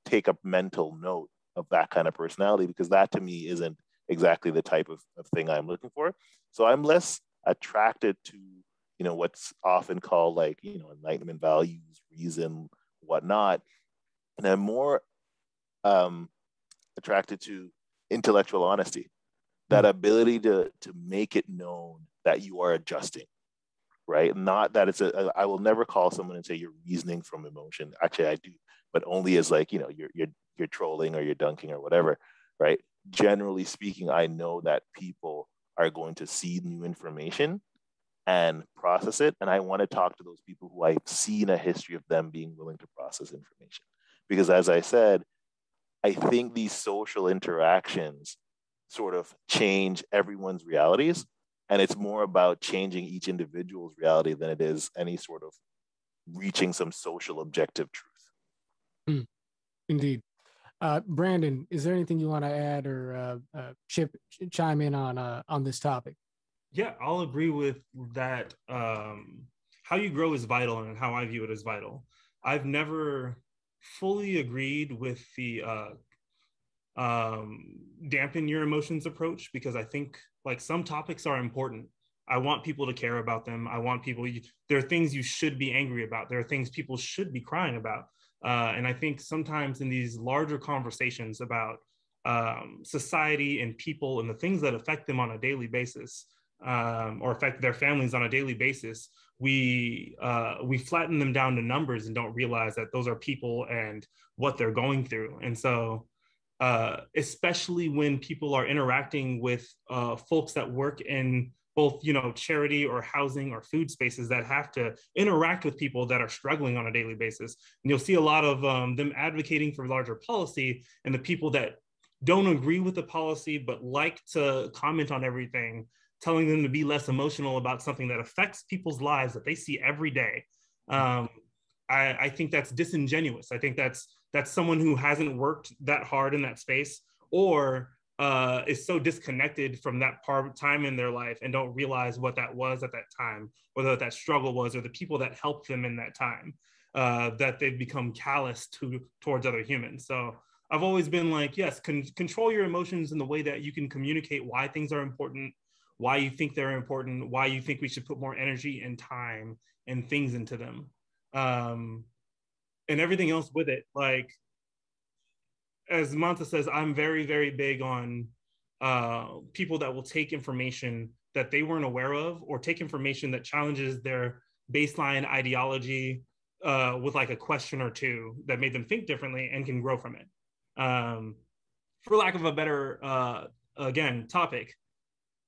take a mental note of that kind of personality, because that to me isn't exactly the type of thing I'm looking for. So I'm less attracted to, what's often called enlightenment values, reason, whatnot. And I'm more attracted to intellectual honesty, that ability to make it known that you are adjusting, right? Not that I will never call someone and say you're reasoning from emotion. Actually, I do, but only as you're trolling or you're dunking or whatever, right? Generally speaking, I know that people are going to see new information and process it. And I want to talk to those people who I've seen a history of them being willing to process information. Because as I said, I think these social interactions sort of change everyone's realities. And it's more about changing each individual's reality than it is any sort of reaching some social objective truth. Indeed. Brandon, is there anything you want to add or chime in on this topic? Yeah, I'll agree with that. How you grow is vital, and how I view it as vital. I've never fully agreed with the dampen your emotions approach, because I think some topics are important. I want people to care about them. I want people, there are things you should be angry about. There are things people should be crying about. And I think sometimes in these larger conversations about society and people and the things that affect them on a daily basis, or affect their families on a daily basis, we flatten them down to numbers and don't realize that those are people and what they're going through. And so especially when people are interacting with folks that work in both, charity or housing or food spaces that have to interact with people that are struggling on a daily basis. And you'll see a lot of them advocating for larger policy, and the people that don't agree with the policy but like to comment on everything, telling them to be less emotional about something that affects people's lives that they see every day. I think that's disingenuous. I think that's someone who hasn't worked that hard in that space, or is so disconnected from that time in their life and don't realize what that was at that time, or what that struggle was, or the people that helped them in that time, that they've become callous towards other humans. So I've always been like, yes, control your emotions in the way that you can communicate why things are important, why you think they're important, why you think we should put more energy and time and things into them, and everything else with it. Like, as Manta says, I'm very, very big on people that will take information that they weren't aware of, or take information that challenges their baseline ideology with like a question or two that made them think differently and can grow from it. For lack of a better, again, topic,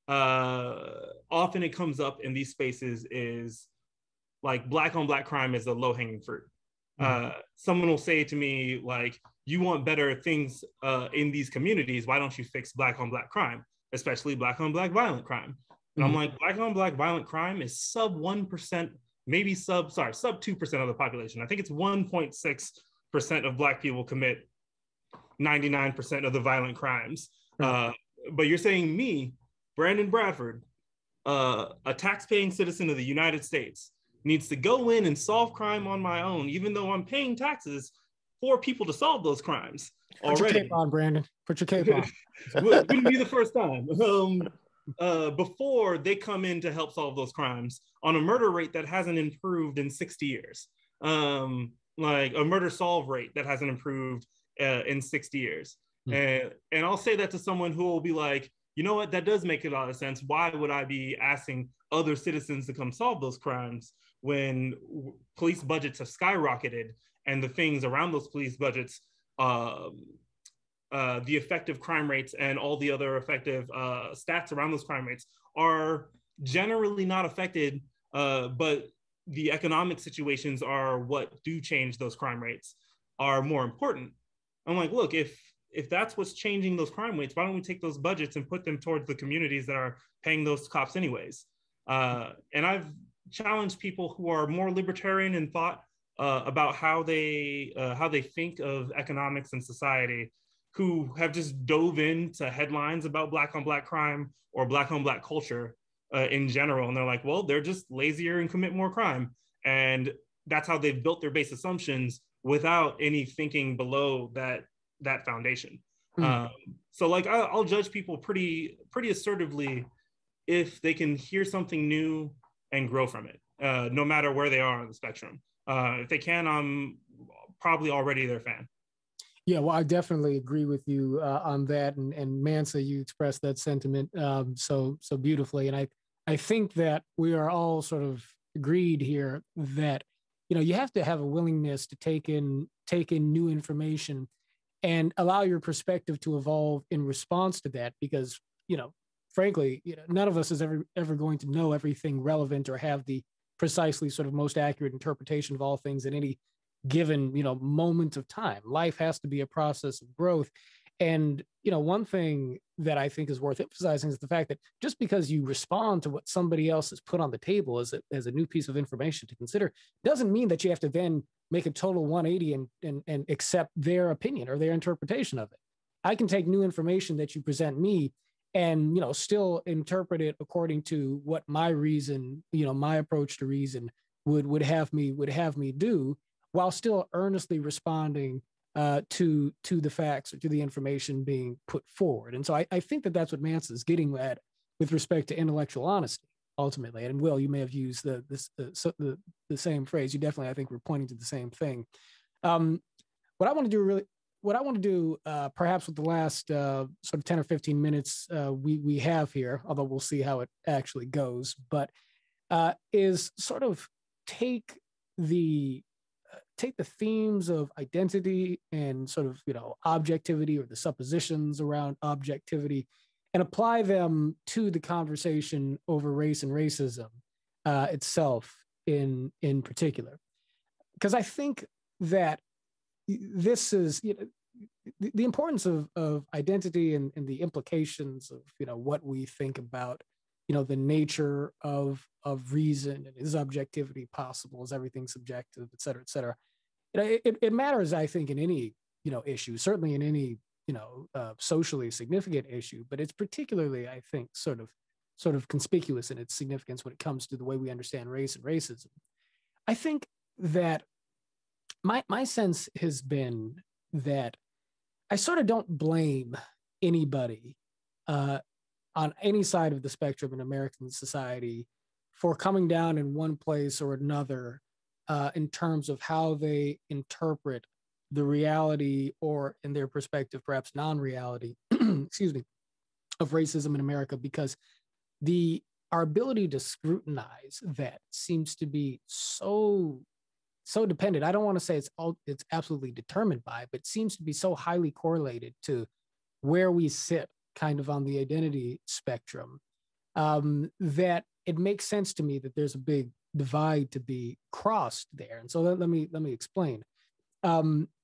often it comes up in these spaces is like black on black crime is a low hanging fruit. Someone will say to me like, you want better things in these communities, why don't you fix black on black crime, especially black on black violent crime? And I'm like, black on black violent crime is sub 1%, maybe sub 2% of the population. I think it's 1.6% of black people commit 99% of the violent crimes. But you're saying me, Brandon Bradford, a tax-paying citizen of the United States, needs to go in and solve crime on my own, even though I'm paying taxes for people to solve those crimes already. Put your cape on, Brandon. Put your cape on. Wouldn't be the first time. Before they come in to help solve those crimes on a murder rate that hasn't improved in 60 years. Like a murder solve rate that hasn't improved in 60 years. And I'll say that to someone who will be like, you know what, that does make a lot of sense. Why would I be asking other citizens to come solve those crimes when police budgets have skyrocketed and the things around those police budgets, the effective crime rates and all the other effective stats around those crime rates are generally not affected, but the economic situations are what do change those crime rates, are more important. I'm like, look, if that's what's changing those crime rates, why don't we take those budgets and put them towards the communities that are paying those cops anyways? And I've challenged people who are more libertarian in thought about how they think of economics and society, who have just dove into headlines about black on black crime or black on black culture in general. And they're like, well, they're just lazier and commit more crime. And that's how they've built their base assumptions without any thinking below that foundation. So like I'll judge people pretty assertively if they can hear something new and grow from it, no matter where they are on the spectrum. If they can, I'm probably already their fan. Yeah, well, I definitely agree with you on that. And Mansa, you expressed that sentiment so beautifully. And I think that we are all sort of agreed here that, you know, you have to have a willingness to take in new information and allow your perspective to evolve in response to that. Because, you know, frankly, you know, none of us is ever going to know everything relevant or have the precisely sort of most accurate interpretation of all things at any given, you know, moment of time. Life has to be a process of growth. And, you know, one thing that I think is worth emphasizing is the fact that just because you respond to what somebody else has put on the table as a new piece of information to consider, doesn't mean that you have to then make a total 180 and accept their opinion or their interpretation of it. I can take new information that you present me and, you know, still interpret it according to what my reason, you know, my approach to reason would have me do, while still earnestly responding to the facts or to the information being put forward. And so I think that that's what Mansa is getting at with respect to intellectual honesty, ultimately. And Will, you may have used the same phrase. You definitely, I think, we're pointing to the same thing. What I want to do, perhaps with the last sort of 10 or 15 minutes we have here, although we'll see how it actually goes, but is sort of take the themes of identity and sort of, you know, objectivity, or the suppositions around objectivity, and apply them to the conversation over race and racism itself in particular. Because I think that this is, you know, the importance of identity and the implications of, you know, what we think about the nature of reason, and is objectivity possible? Is everything subjective, et cetera, et cetera? It matters, I think, in any, issue, certainly in any, socially significant issue, but it's particularly, I think, sort of conspicuous in its significance when it comes to the way we understand race and racism. I think that my sense has been that I sort of don't blame anybody on any side of the spectrum in American society for coming down in one place or another in terms of how they interpret the reality, or in their perspective, perhaps non-reality, excuse me, of racism in America, because our ability to scrutinize that seems to be so dependent. I don't want to say it's absolutely determined by, but it seems to be so highly correlated to where we sit kind of on the identity spectrum, that it makes sense to me that there's a big divide to be crossed there. And so let me explain.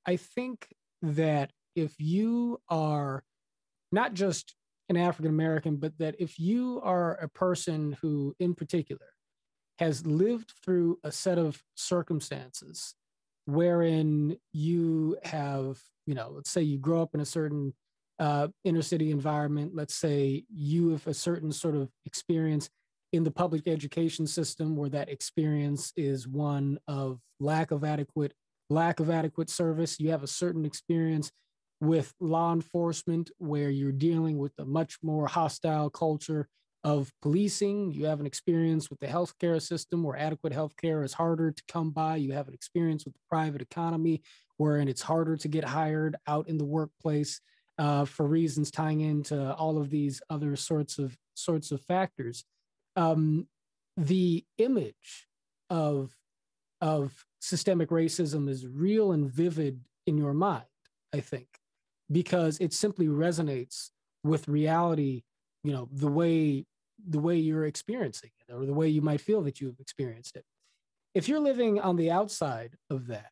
I think that if you are not just an African American, but that if you are a person who, in particular, has lived through a set of circumstances wherein you have, let's say you grow up in a certain inner city environment. Let's say you have a certain sort of experience in the public education system where that experience is one of lack of adequate service. You have a certain experience with law enforcement where you're dealing with a much more hostile culture of policing. You have an experience with the healthcare system where adequate healthcare is harder to come by. You have an experience with the private economy wherein it's harder to get hired out in the workplace for reasons tying into all of these other sorts of factors. The image of systemic racism is real and vivid in your mind, I think, because it simply resonates with reality, the way you're experiencing it, or the way you might feel that you've experienced it. If you're living on the outside of that,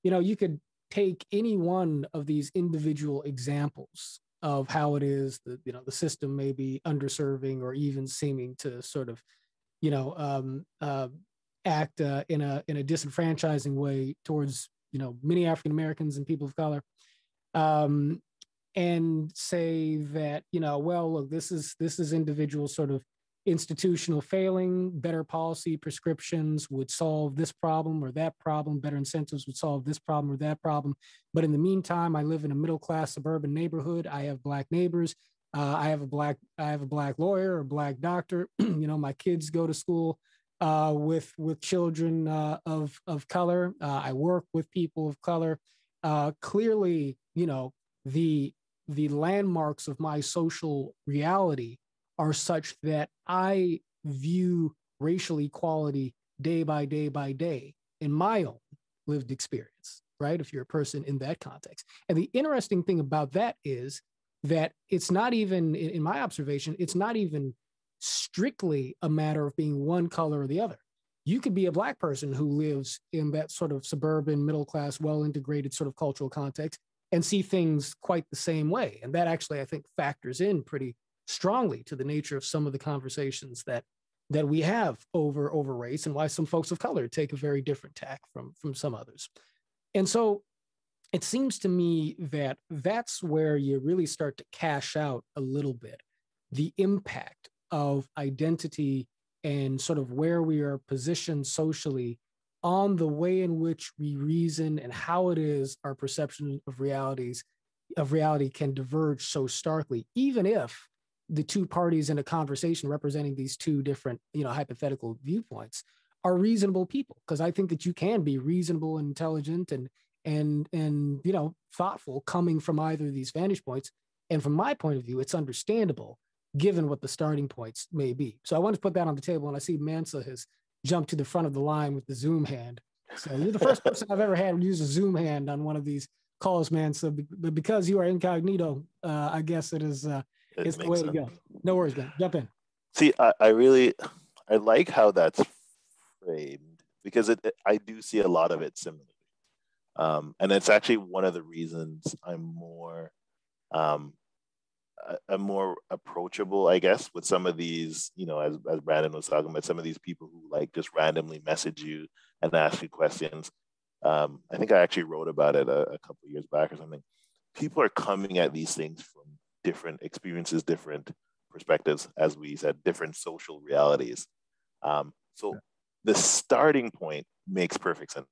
you could take any one of these individual examples of how it is that, the system may be underserving or even seeming to sort of, act in a disenfranchising way towards, many African Americans and people of color, and say that, well, look, this is individual sort of institutional failing. Better policy prescriptions would solve this problem or that problem. Better incentives would solve this problem or that problem. But in the meantime, I live in a middle-class suburban neighborhood. I have Black neighbors. I have a black lawyer or Black doctor. My kids go to school with children of color. I work with people of color. Clearly, the landmarks of my social reality are such that I view racial equality day by day by day in my own lived experience, right? If you're a person in that context. And the interesting thing about that is that it's not even, in my observation, it's not even strictly a matter of being one color or the other. You could be a Black person who lives in that sort of suburban, middle-class, well-integrated sort of cultural context and see things quite the same way. And that actually, I think, factors in pretty strongly to the nature of some of the conversations that we have over race, and why some folks of color take a very different tack from some others. And so it seems to me that that's where you really start to cash out a little bit the impact of identity and sort of where we are positioned socially on the way in which we reason and how it is our perception of reality can diverge so starkly, even if the two parties in a conversation representing these two different, hypothetical viewpoints are reasonable people. Because I think that you can be reasonable and intelligent and thoughtful coming from either of these vantage points. And from my point of view, it's understandable given what the starting points may be. So I want to put that on the table. And I see Mansa has jumped to the front of the line with the Zoom hand. So you're the first person I've ever had use a Zoom hand on one of these calls, Mansa. But because you are incognito, I guess it's the way to go. No worries, man. Jump in. See, I like how that's framed, because I do see a lot of it similarly. And it's actually one of the reasons I'm more a more approachable, I guess, with some of these, as Brandon was talking about, some of these people who like just randomly message you and ask you questions. I think I actually wrote about it a couple of years back or something. People are coming at these things from different experiences, different perspectives, as we said, different social realities. So the starting point makes perfect sense.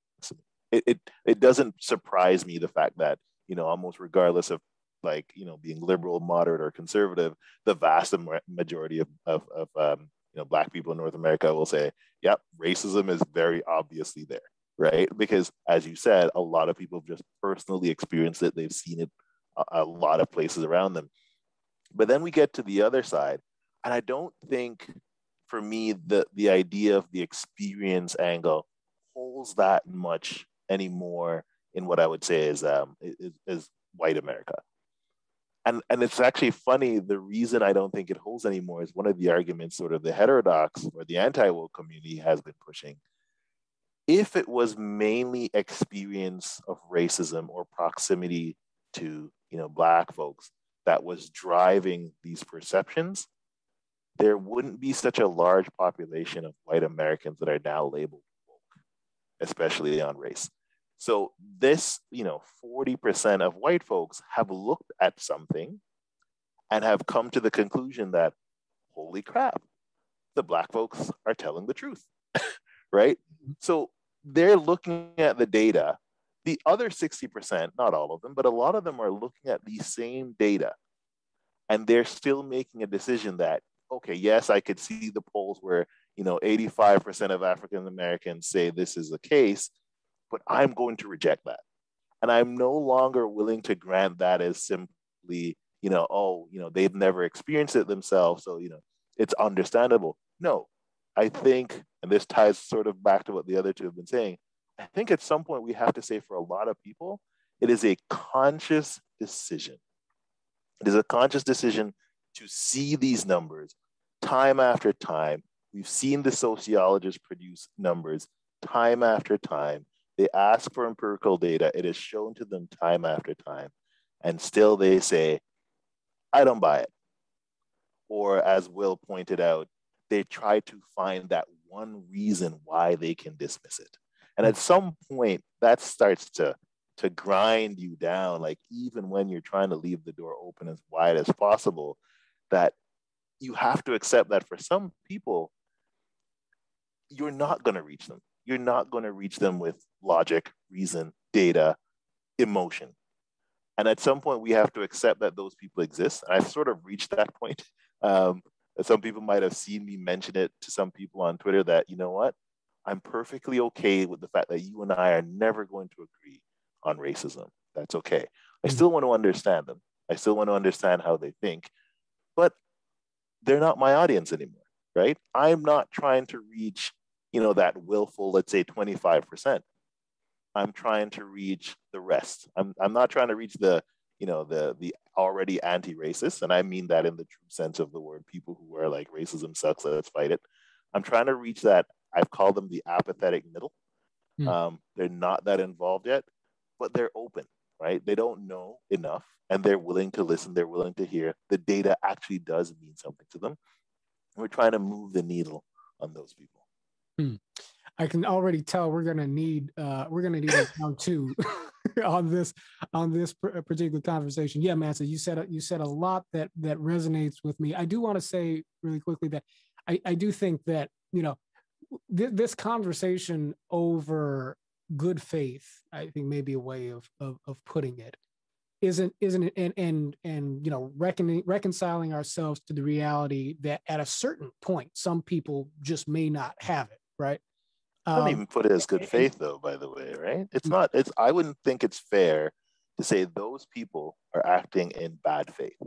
It doesn't surprise me the fact that, almost regardless of being liberal, moderate, or conservative, the vast majority of Black people in North America will say, yep, racism is very obviously there, right? Because as you said, a lot of people have just personally experienced it. They've seen it a lot of places around them. But then we get to the other side, and I don't think, for me, the idea of the experience angle holds that much anymore in what I would say is white America. And it's actually funny, the reason I don't think it holds anymore is one of the arguments sort of the heterodox or the anti-woke community has been pushing. If it was mainly experience of racism or proximity to, Black folks that was driving these perceptions, there wouldn't be such a large population of white Americans that are now labeled woke, especially on race. So this, 40% of white folks have looked at something and have come to the conclusion that, holy crap, the Black folks are telling the truth, right? So they're looking at the data. The other 60%, not all of them, but a lot of them are looking at the same data, and they're still making a decision that, okay, yes, I could see the polls where, 85% of African Americans say this is the case, but I'm going to reject that. And I'm no longer willing to grant that as simply, they've never experienced it themselves, so, it's understandable. No, I think, and this ties sort of back to what the other two have been saying, I think at some point we have to say, for a lot of people, it is a conscious decision. It is a conscious decision to see these numbers time after time. We've seen the sociologists produce numbers time after time. They ask for empirical data. It is shown to them time after time. And still they say, I don't buy it. Or as Will pointed out, they try to find that one reason why they can dismiss it. And at some point, that starts to grind you down, like even when you're trying to leave the door open as wide as possible, that you have to accept that for some people, you're not going to reach them. You're not going to reach them with logic, reason, data, emotion. And at some point, we have to accept that those people exist. And I've sort of reached that point. Some people might have seen me mention it to some people on Twitter that, you know what, I'm perfectly okay with the fact that you and I are never going to agree on racism. That's okay. I still want to understand them. I still want to understand how they think, but they're not my audience anymore, right? I'm not trying to reach, that willful, let's say 25%. I'm trying to reach the rest. I'm not trying to reach the already anti-racist, and I mean that in the true sense of the word, people who are like, racism sucks, let's fight it. I'm trying to reach that, I've called them the apathetic middle. They're not that involved yet, but they're open, right? They don't know enough, and they're willing to listen, they're willing to hear. The data actually does mean something to them. We're trying to move the needle on those people. I can already tell we're gonna need a round two on this particular conversation. Yeah, man. So you said a lot that resonates with me. I do want to say really quickly that I do think that this conversation over good faith, I think maybe a way of putting it, isn't reconciling ourselves to the reality that at a certain point some people just may not have it, right? I don't even put it as good faith, though, by the way, right? I wouldn't think it's fair to say those people are acting in bad faith,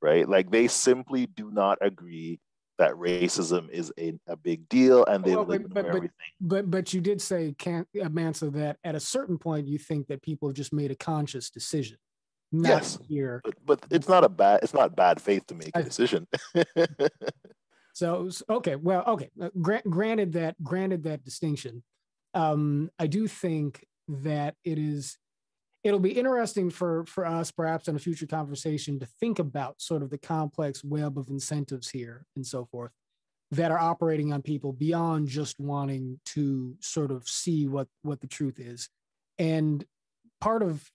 right? Like, they simply do not agree that racism is a big deal, and they live in everything. But you did say, Mansa, that at a certain point you think that people have just made a conscious decision. Yes, here, but it's not bad faith to make a decision. So okay, granted that distinction, I do think that it is it'll be interesting for us, perhaps in a future conversation, to think about sort of the complex web of incentives here and so forth that are operating on people beyond just wanting to sort of see what the truth is. And part of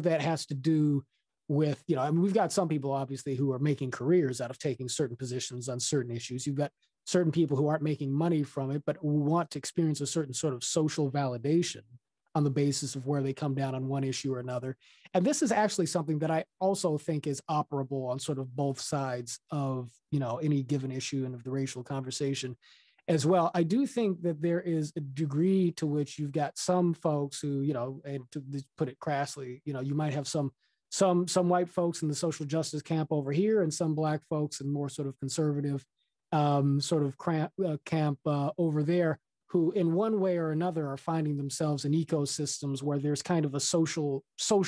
that has to do with, I mean, we've got some people obviously who are making careers out of taking certain positions on certain issues. You've got certain people who aren't making money from it, but who want to experience a certain sort of social validation on the basis of where they come down on one issue or another. And this is actually something that I also think is operable on sort of both sides of, any given issue and of the racial conversation as well. I do think that there is a degree to which you've got some folks who, and to put it crassly, you might have some white folks in the social justice camp over here and some Black folks in more sort of conservative camp over there, who in one way or another are finding themselves in ecosystems where there's kind of a social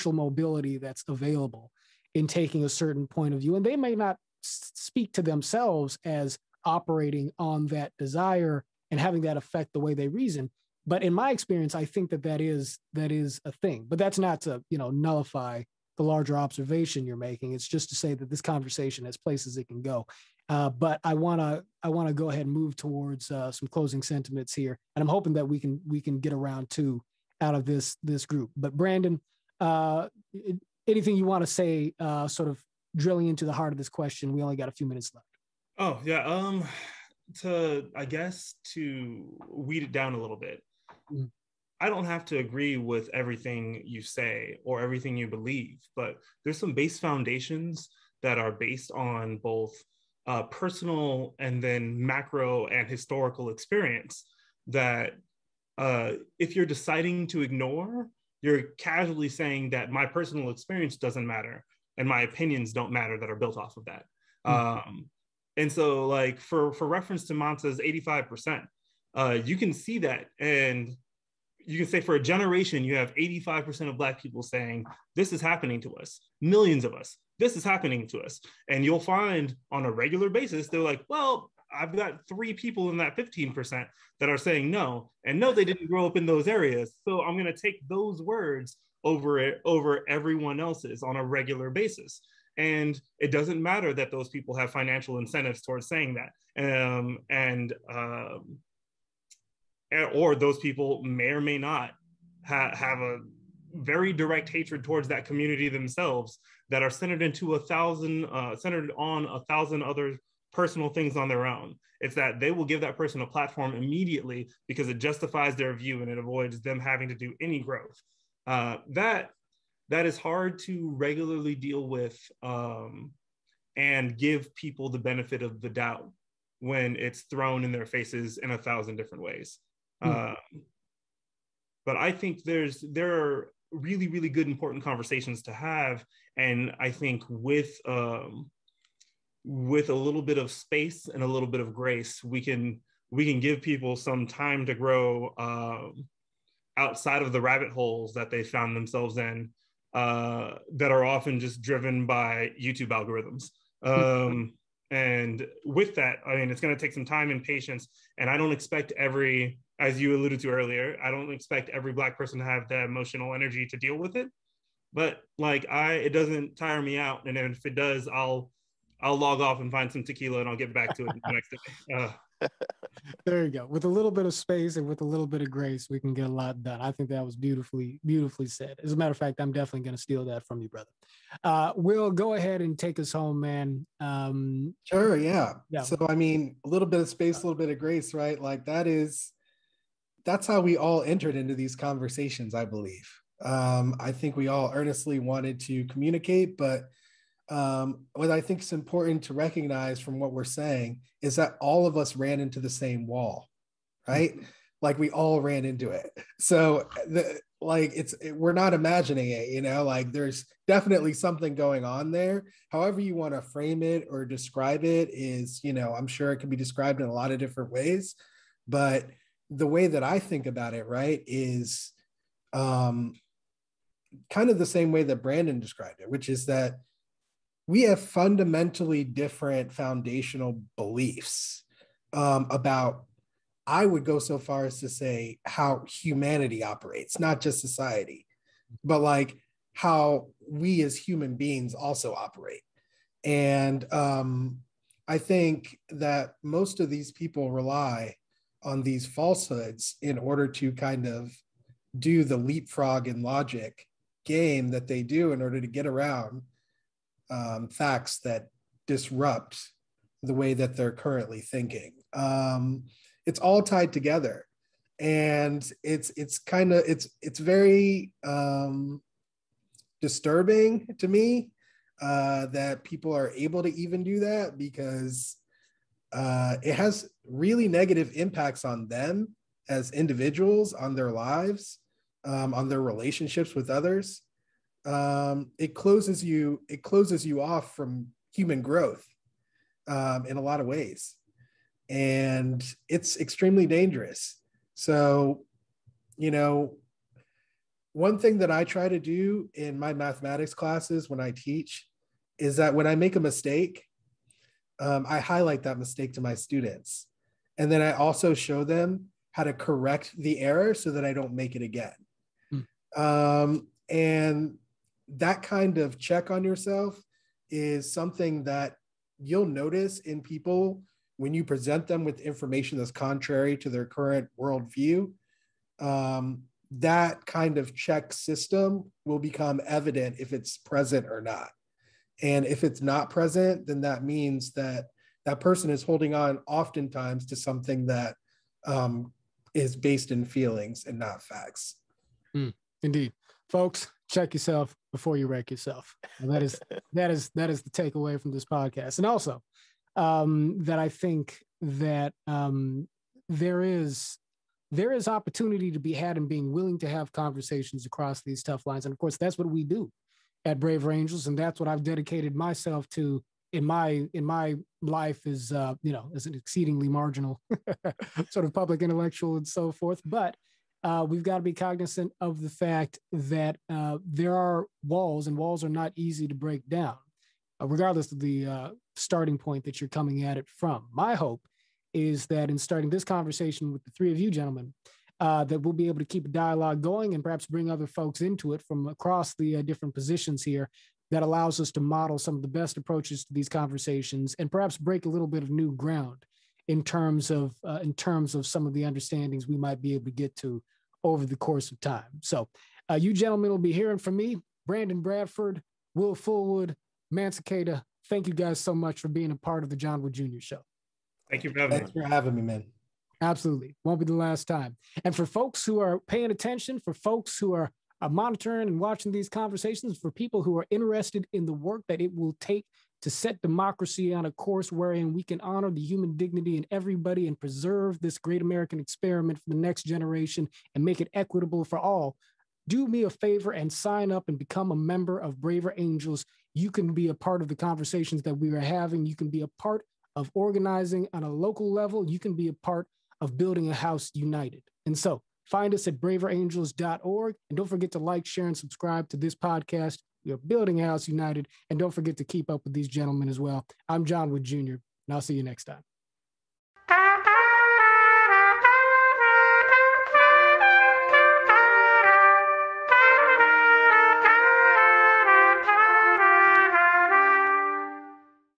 mobility that's available in taking a certain point of view. And they may not speak to themselves as operating on that desire and having that affect the way they reason. But in my experience, I think that is a thing. But that's not to, nullify the larger observation you're making. It's just to say that this conversation has places it can go. But I want to go ahead and move towards some closing sentiments here, and I'm hoping that we can get around two out of this group. But Brandon, anything you want to say, sort of drilling into the heart of this question? We only got a few minutes left. Oh yeah, to weed it down a little bit. Mm. I don't have to agree with everything you say or everything you believe, but there's some base foundations that are based on both personal and then macro and historical experience that if you're deciding to ignore, you're casually saying that my personal experience doesn't matter and my opinions don't matter that are built off of that. Mm-hmm. And so like for reference to Mansa's 85%, you can see that, and you can say for a generation, you have 85% of Black people saying, this is happening to us, millions of us, this is happening to us. And you'll find on a regular basis, they're like, well, I've got 3 people in that 15% that are saying no, and no, they didn't grow up in those areas. So I'm gonna take those words over everyone else's on a regular basis. And it doesn't matter that those people have financial incentives towards saying that. Or those people may or may not have a very direct hatred towards that community themselves that are centered on 1,000 other personal things on their own. It's that they will give that person a platform immediately because it justifies their view and it avoids them having to do any growth. That is hard to regularly deal with and give people the benefit of the doubt when it's thrown in their faces in 1,000 different ways. But I think there are really, really good, important conversations to have. And I think with a little bit of space and a little bit of grace, we can give people some time to grow outside of the rabbit holes that they found themselves in that are often just driven by YouTube algorithms. And with that, I mean, it's going to take some time and patience. And I don't expect as you alluded to earlier, I don't expect every Black person to have the emotional energy to deal with it. But like it doesn't tire me out. And if it does, I'll log off and find some tequila and I'll get back to it the next day. There you go. With a little bit of space and with a little bit of grace, we can get a lot done. I think that was beautifully, beautifully said. As a matter of fact, I'm definitely going to steal that from you, brother. Will, go ahead and take us home, man. Sure. Yeah. So, I mean, a little bit of space, a little bit of grace, right? Like that's how we all entered into these conversations, I believe. I think we all earnestly wanted to communicate, but what I think is important to recognize from what we're saying is that all of us ran into the same wall, right? Like we all ran into it. So we're not imagining it, like there's definitely something going on there. However you want to frame it or describe it is, I'm sure it can be described in a lot of different ways, but the way that I think about it, right, is kind of the same way that Brandon described it, which is that we have fundamentally different foundational beliefs about, I would go so far as to say, how humanity operates, not just society, but like how we as human beings also operate. And I think that most of these people rely on these falsehoods in order to kind of do the leapfrog in logic game that they do in order to get around facts that disrupt the way that they're currently thinking. It's all tied together, and it's very disturbing to me that people are able to even do that, because it has really negative impacts on them as individuals, on their lives, on their relationships with others. It closes you off from human growth in a lot of ways, and it's extremely dangerous. So, one thing that I try to do in my mathematics classes when I teach is that when I make a mistake, I highlight that mistake to my students. And then I also show them how to correct the error so that I don't make it again. And that kind of check on yourself is something that you'll notice in people when you present them with information that's contrary to their current worldview. That kind of check system will become evident if it's present or not. And if it's not present, then that means that that person is holding on oftentimes to something that is based in feelings and not facts. Indeed. Folks, check yourself before you wreck yourself. And that is the takeaway from this podcast. And also that I think that there is opportunity to be had in being willing to have conversations across these tough lines. And of course, that's what we do at Braver Angels. And that's what I've dedicated myself to in my life is, as an exceedingly marginal sort of public intellectual and so forth. But we've got to be cognizant of the fact that there are walls, and walls are not easy to break down, regardless of the starting point that you're coming at it from. My hope is that in starting this conversation with the three of you gentlemen, that we'll be able to keep a dialogue going and perhaps bring other folks into it from across the different positions here that allows us to model some of the best approaches to these conversations and perhaps break a little bit of new ground in terms of some of the understandings we might be able to get to over the course of time. So you gentlemen will be hearing from me, Brandon Bradford, Will Fullwood, Mansa Keda. Thank you guys so much for being a part of the John Wood Jr. Show. Thank you for having me. Thanks for having me, man. Absolutely. Won't be the last time. And for folks who are paying attention, for folks who are monitoring and watching these conversations, for people who are interested in the work that it will take to set democracy on a course wherein we can honor the human dignity in everybody and preserve this great American experiment for the next generation and make it equitable for all, do me a favor and sign up and become a member of Braver Angels. You can be a part of the conversations that we are having. You can be a part of organizing on a local level. You can be a part of building a house united. And so find us at braverangels.org. And don't forget to like, share, and subscribe to this podcast. We are building a house united. And don't forget to keep up with these gentlemen as well. I'm John Wood Jr., and I'll see you next time.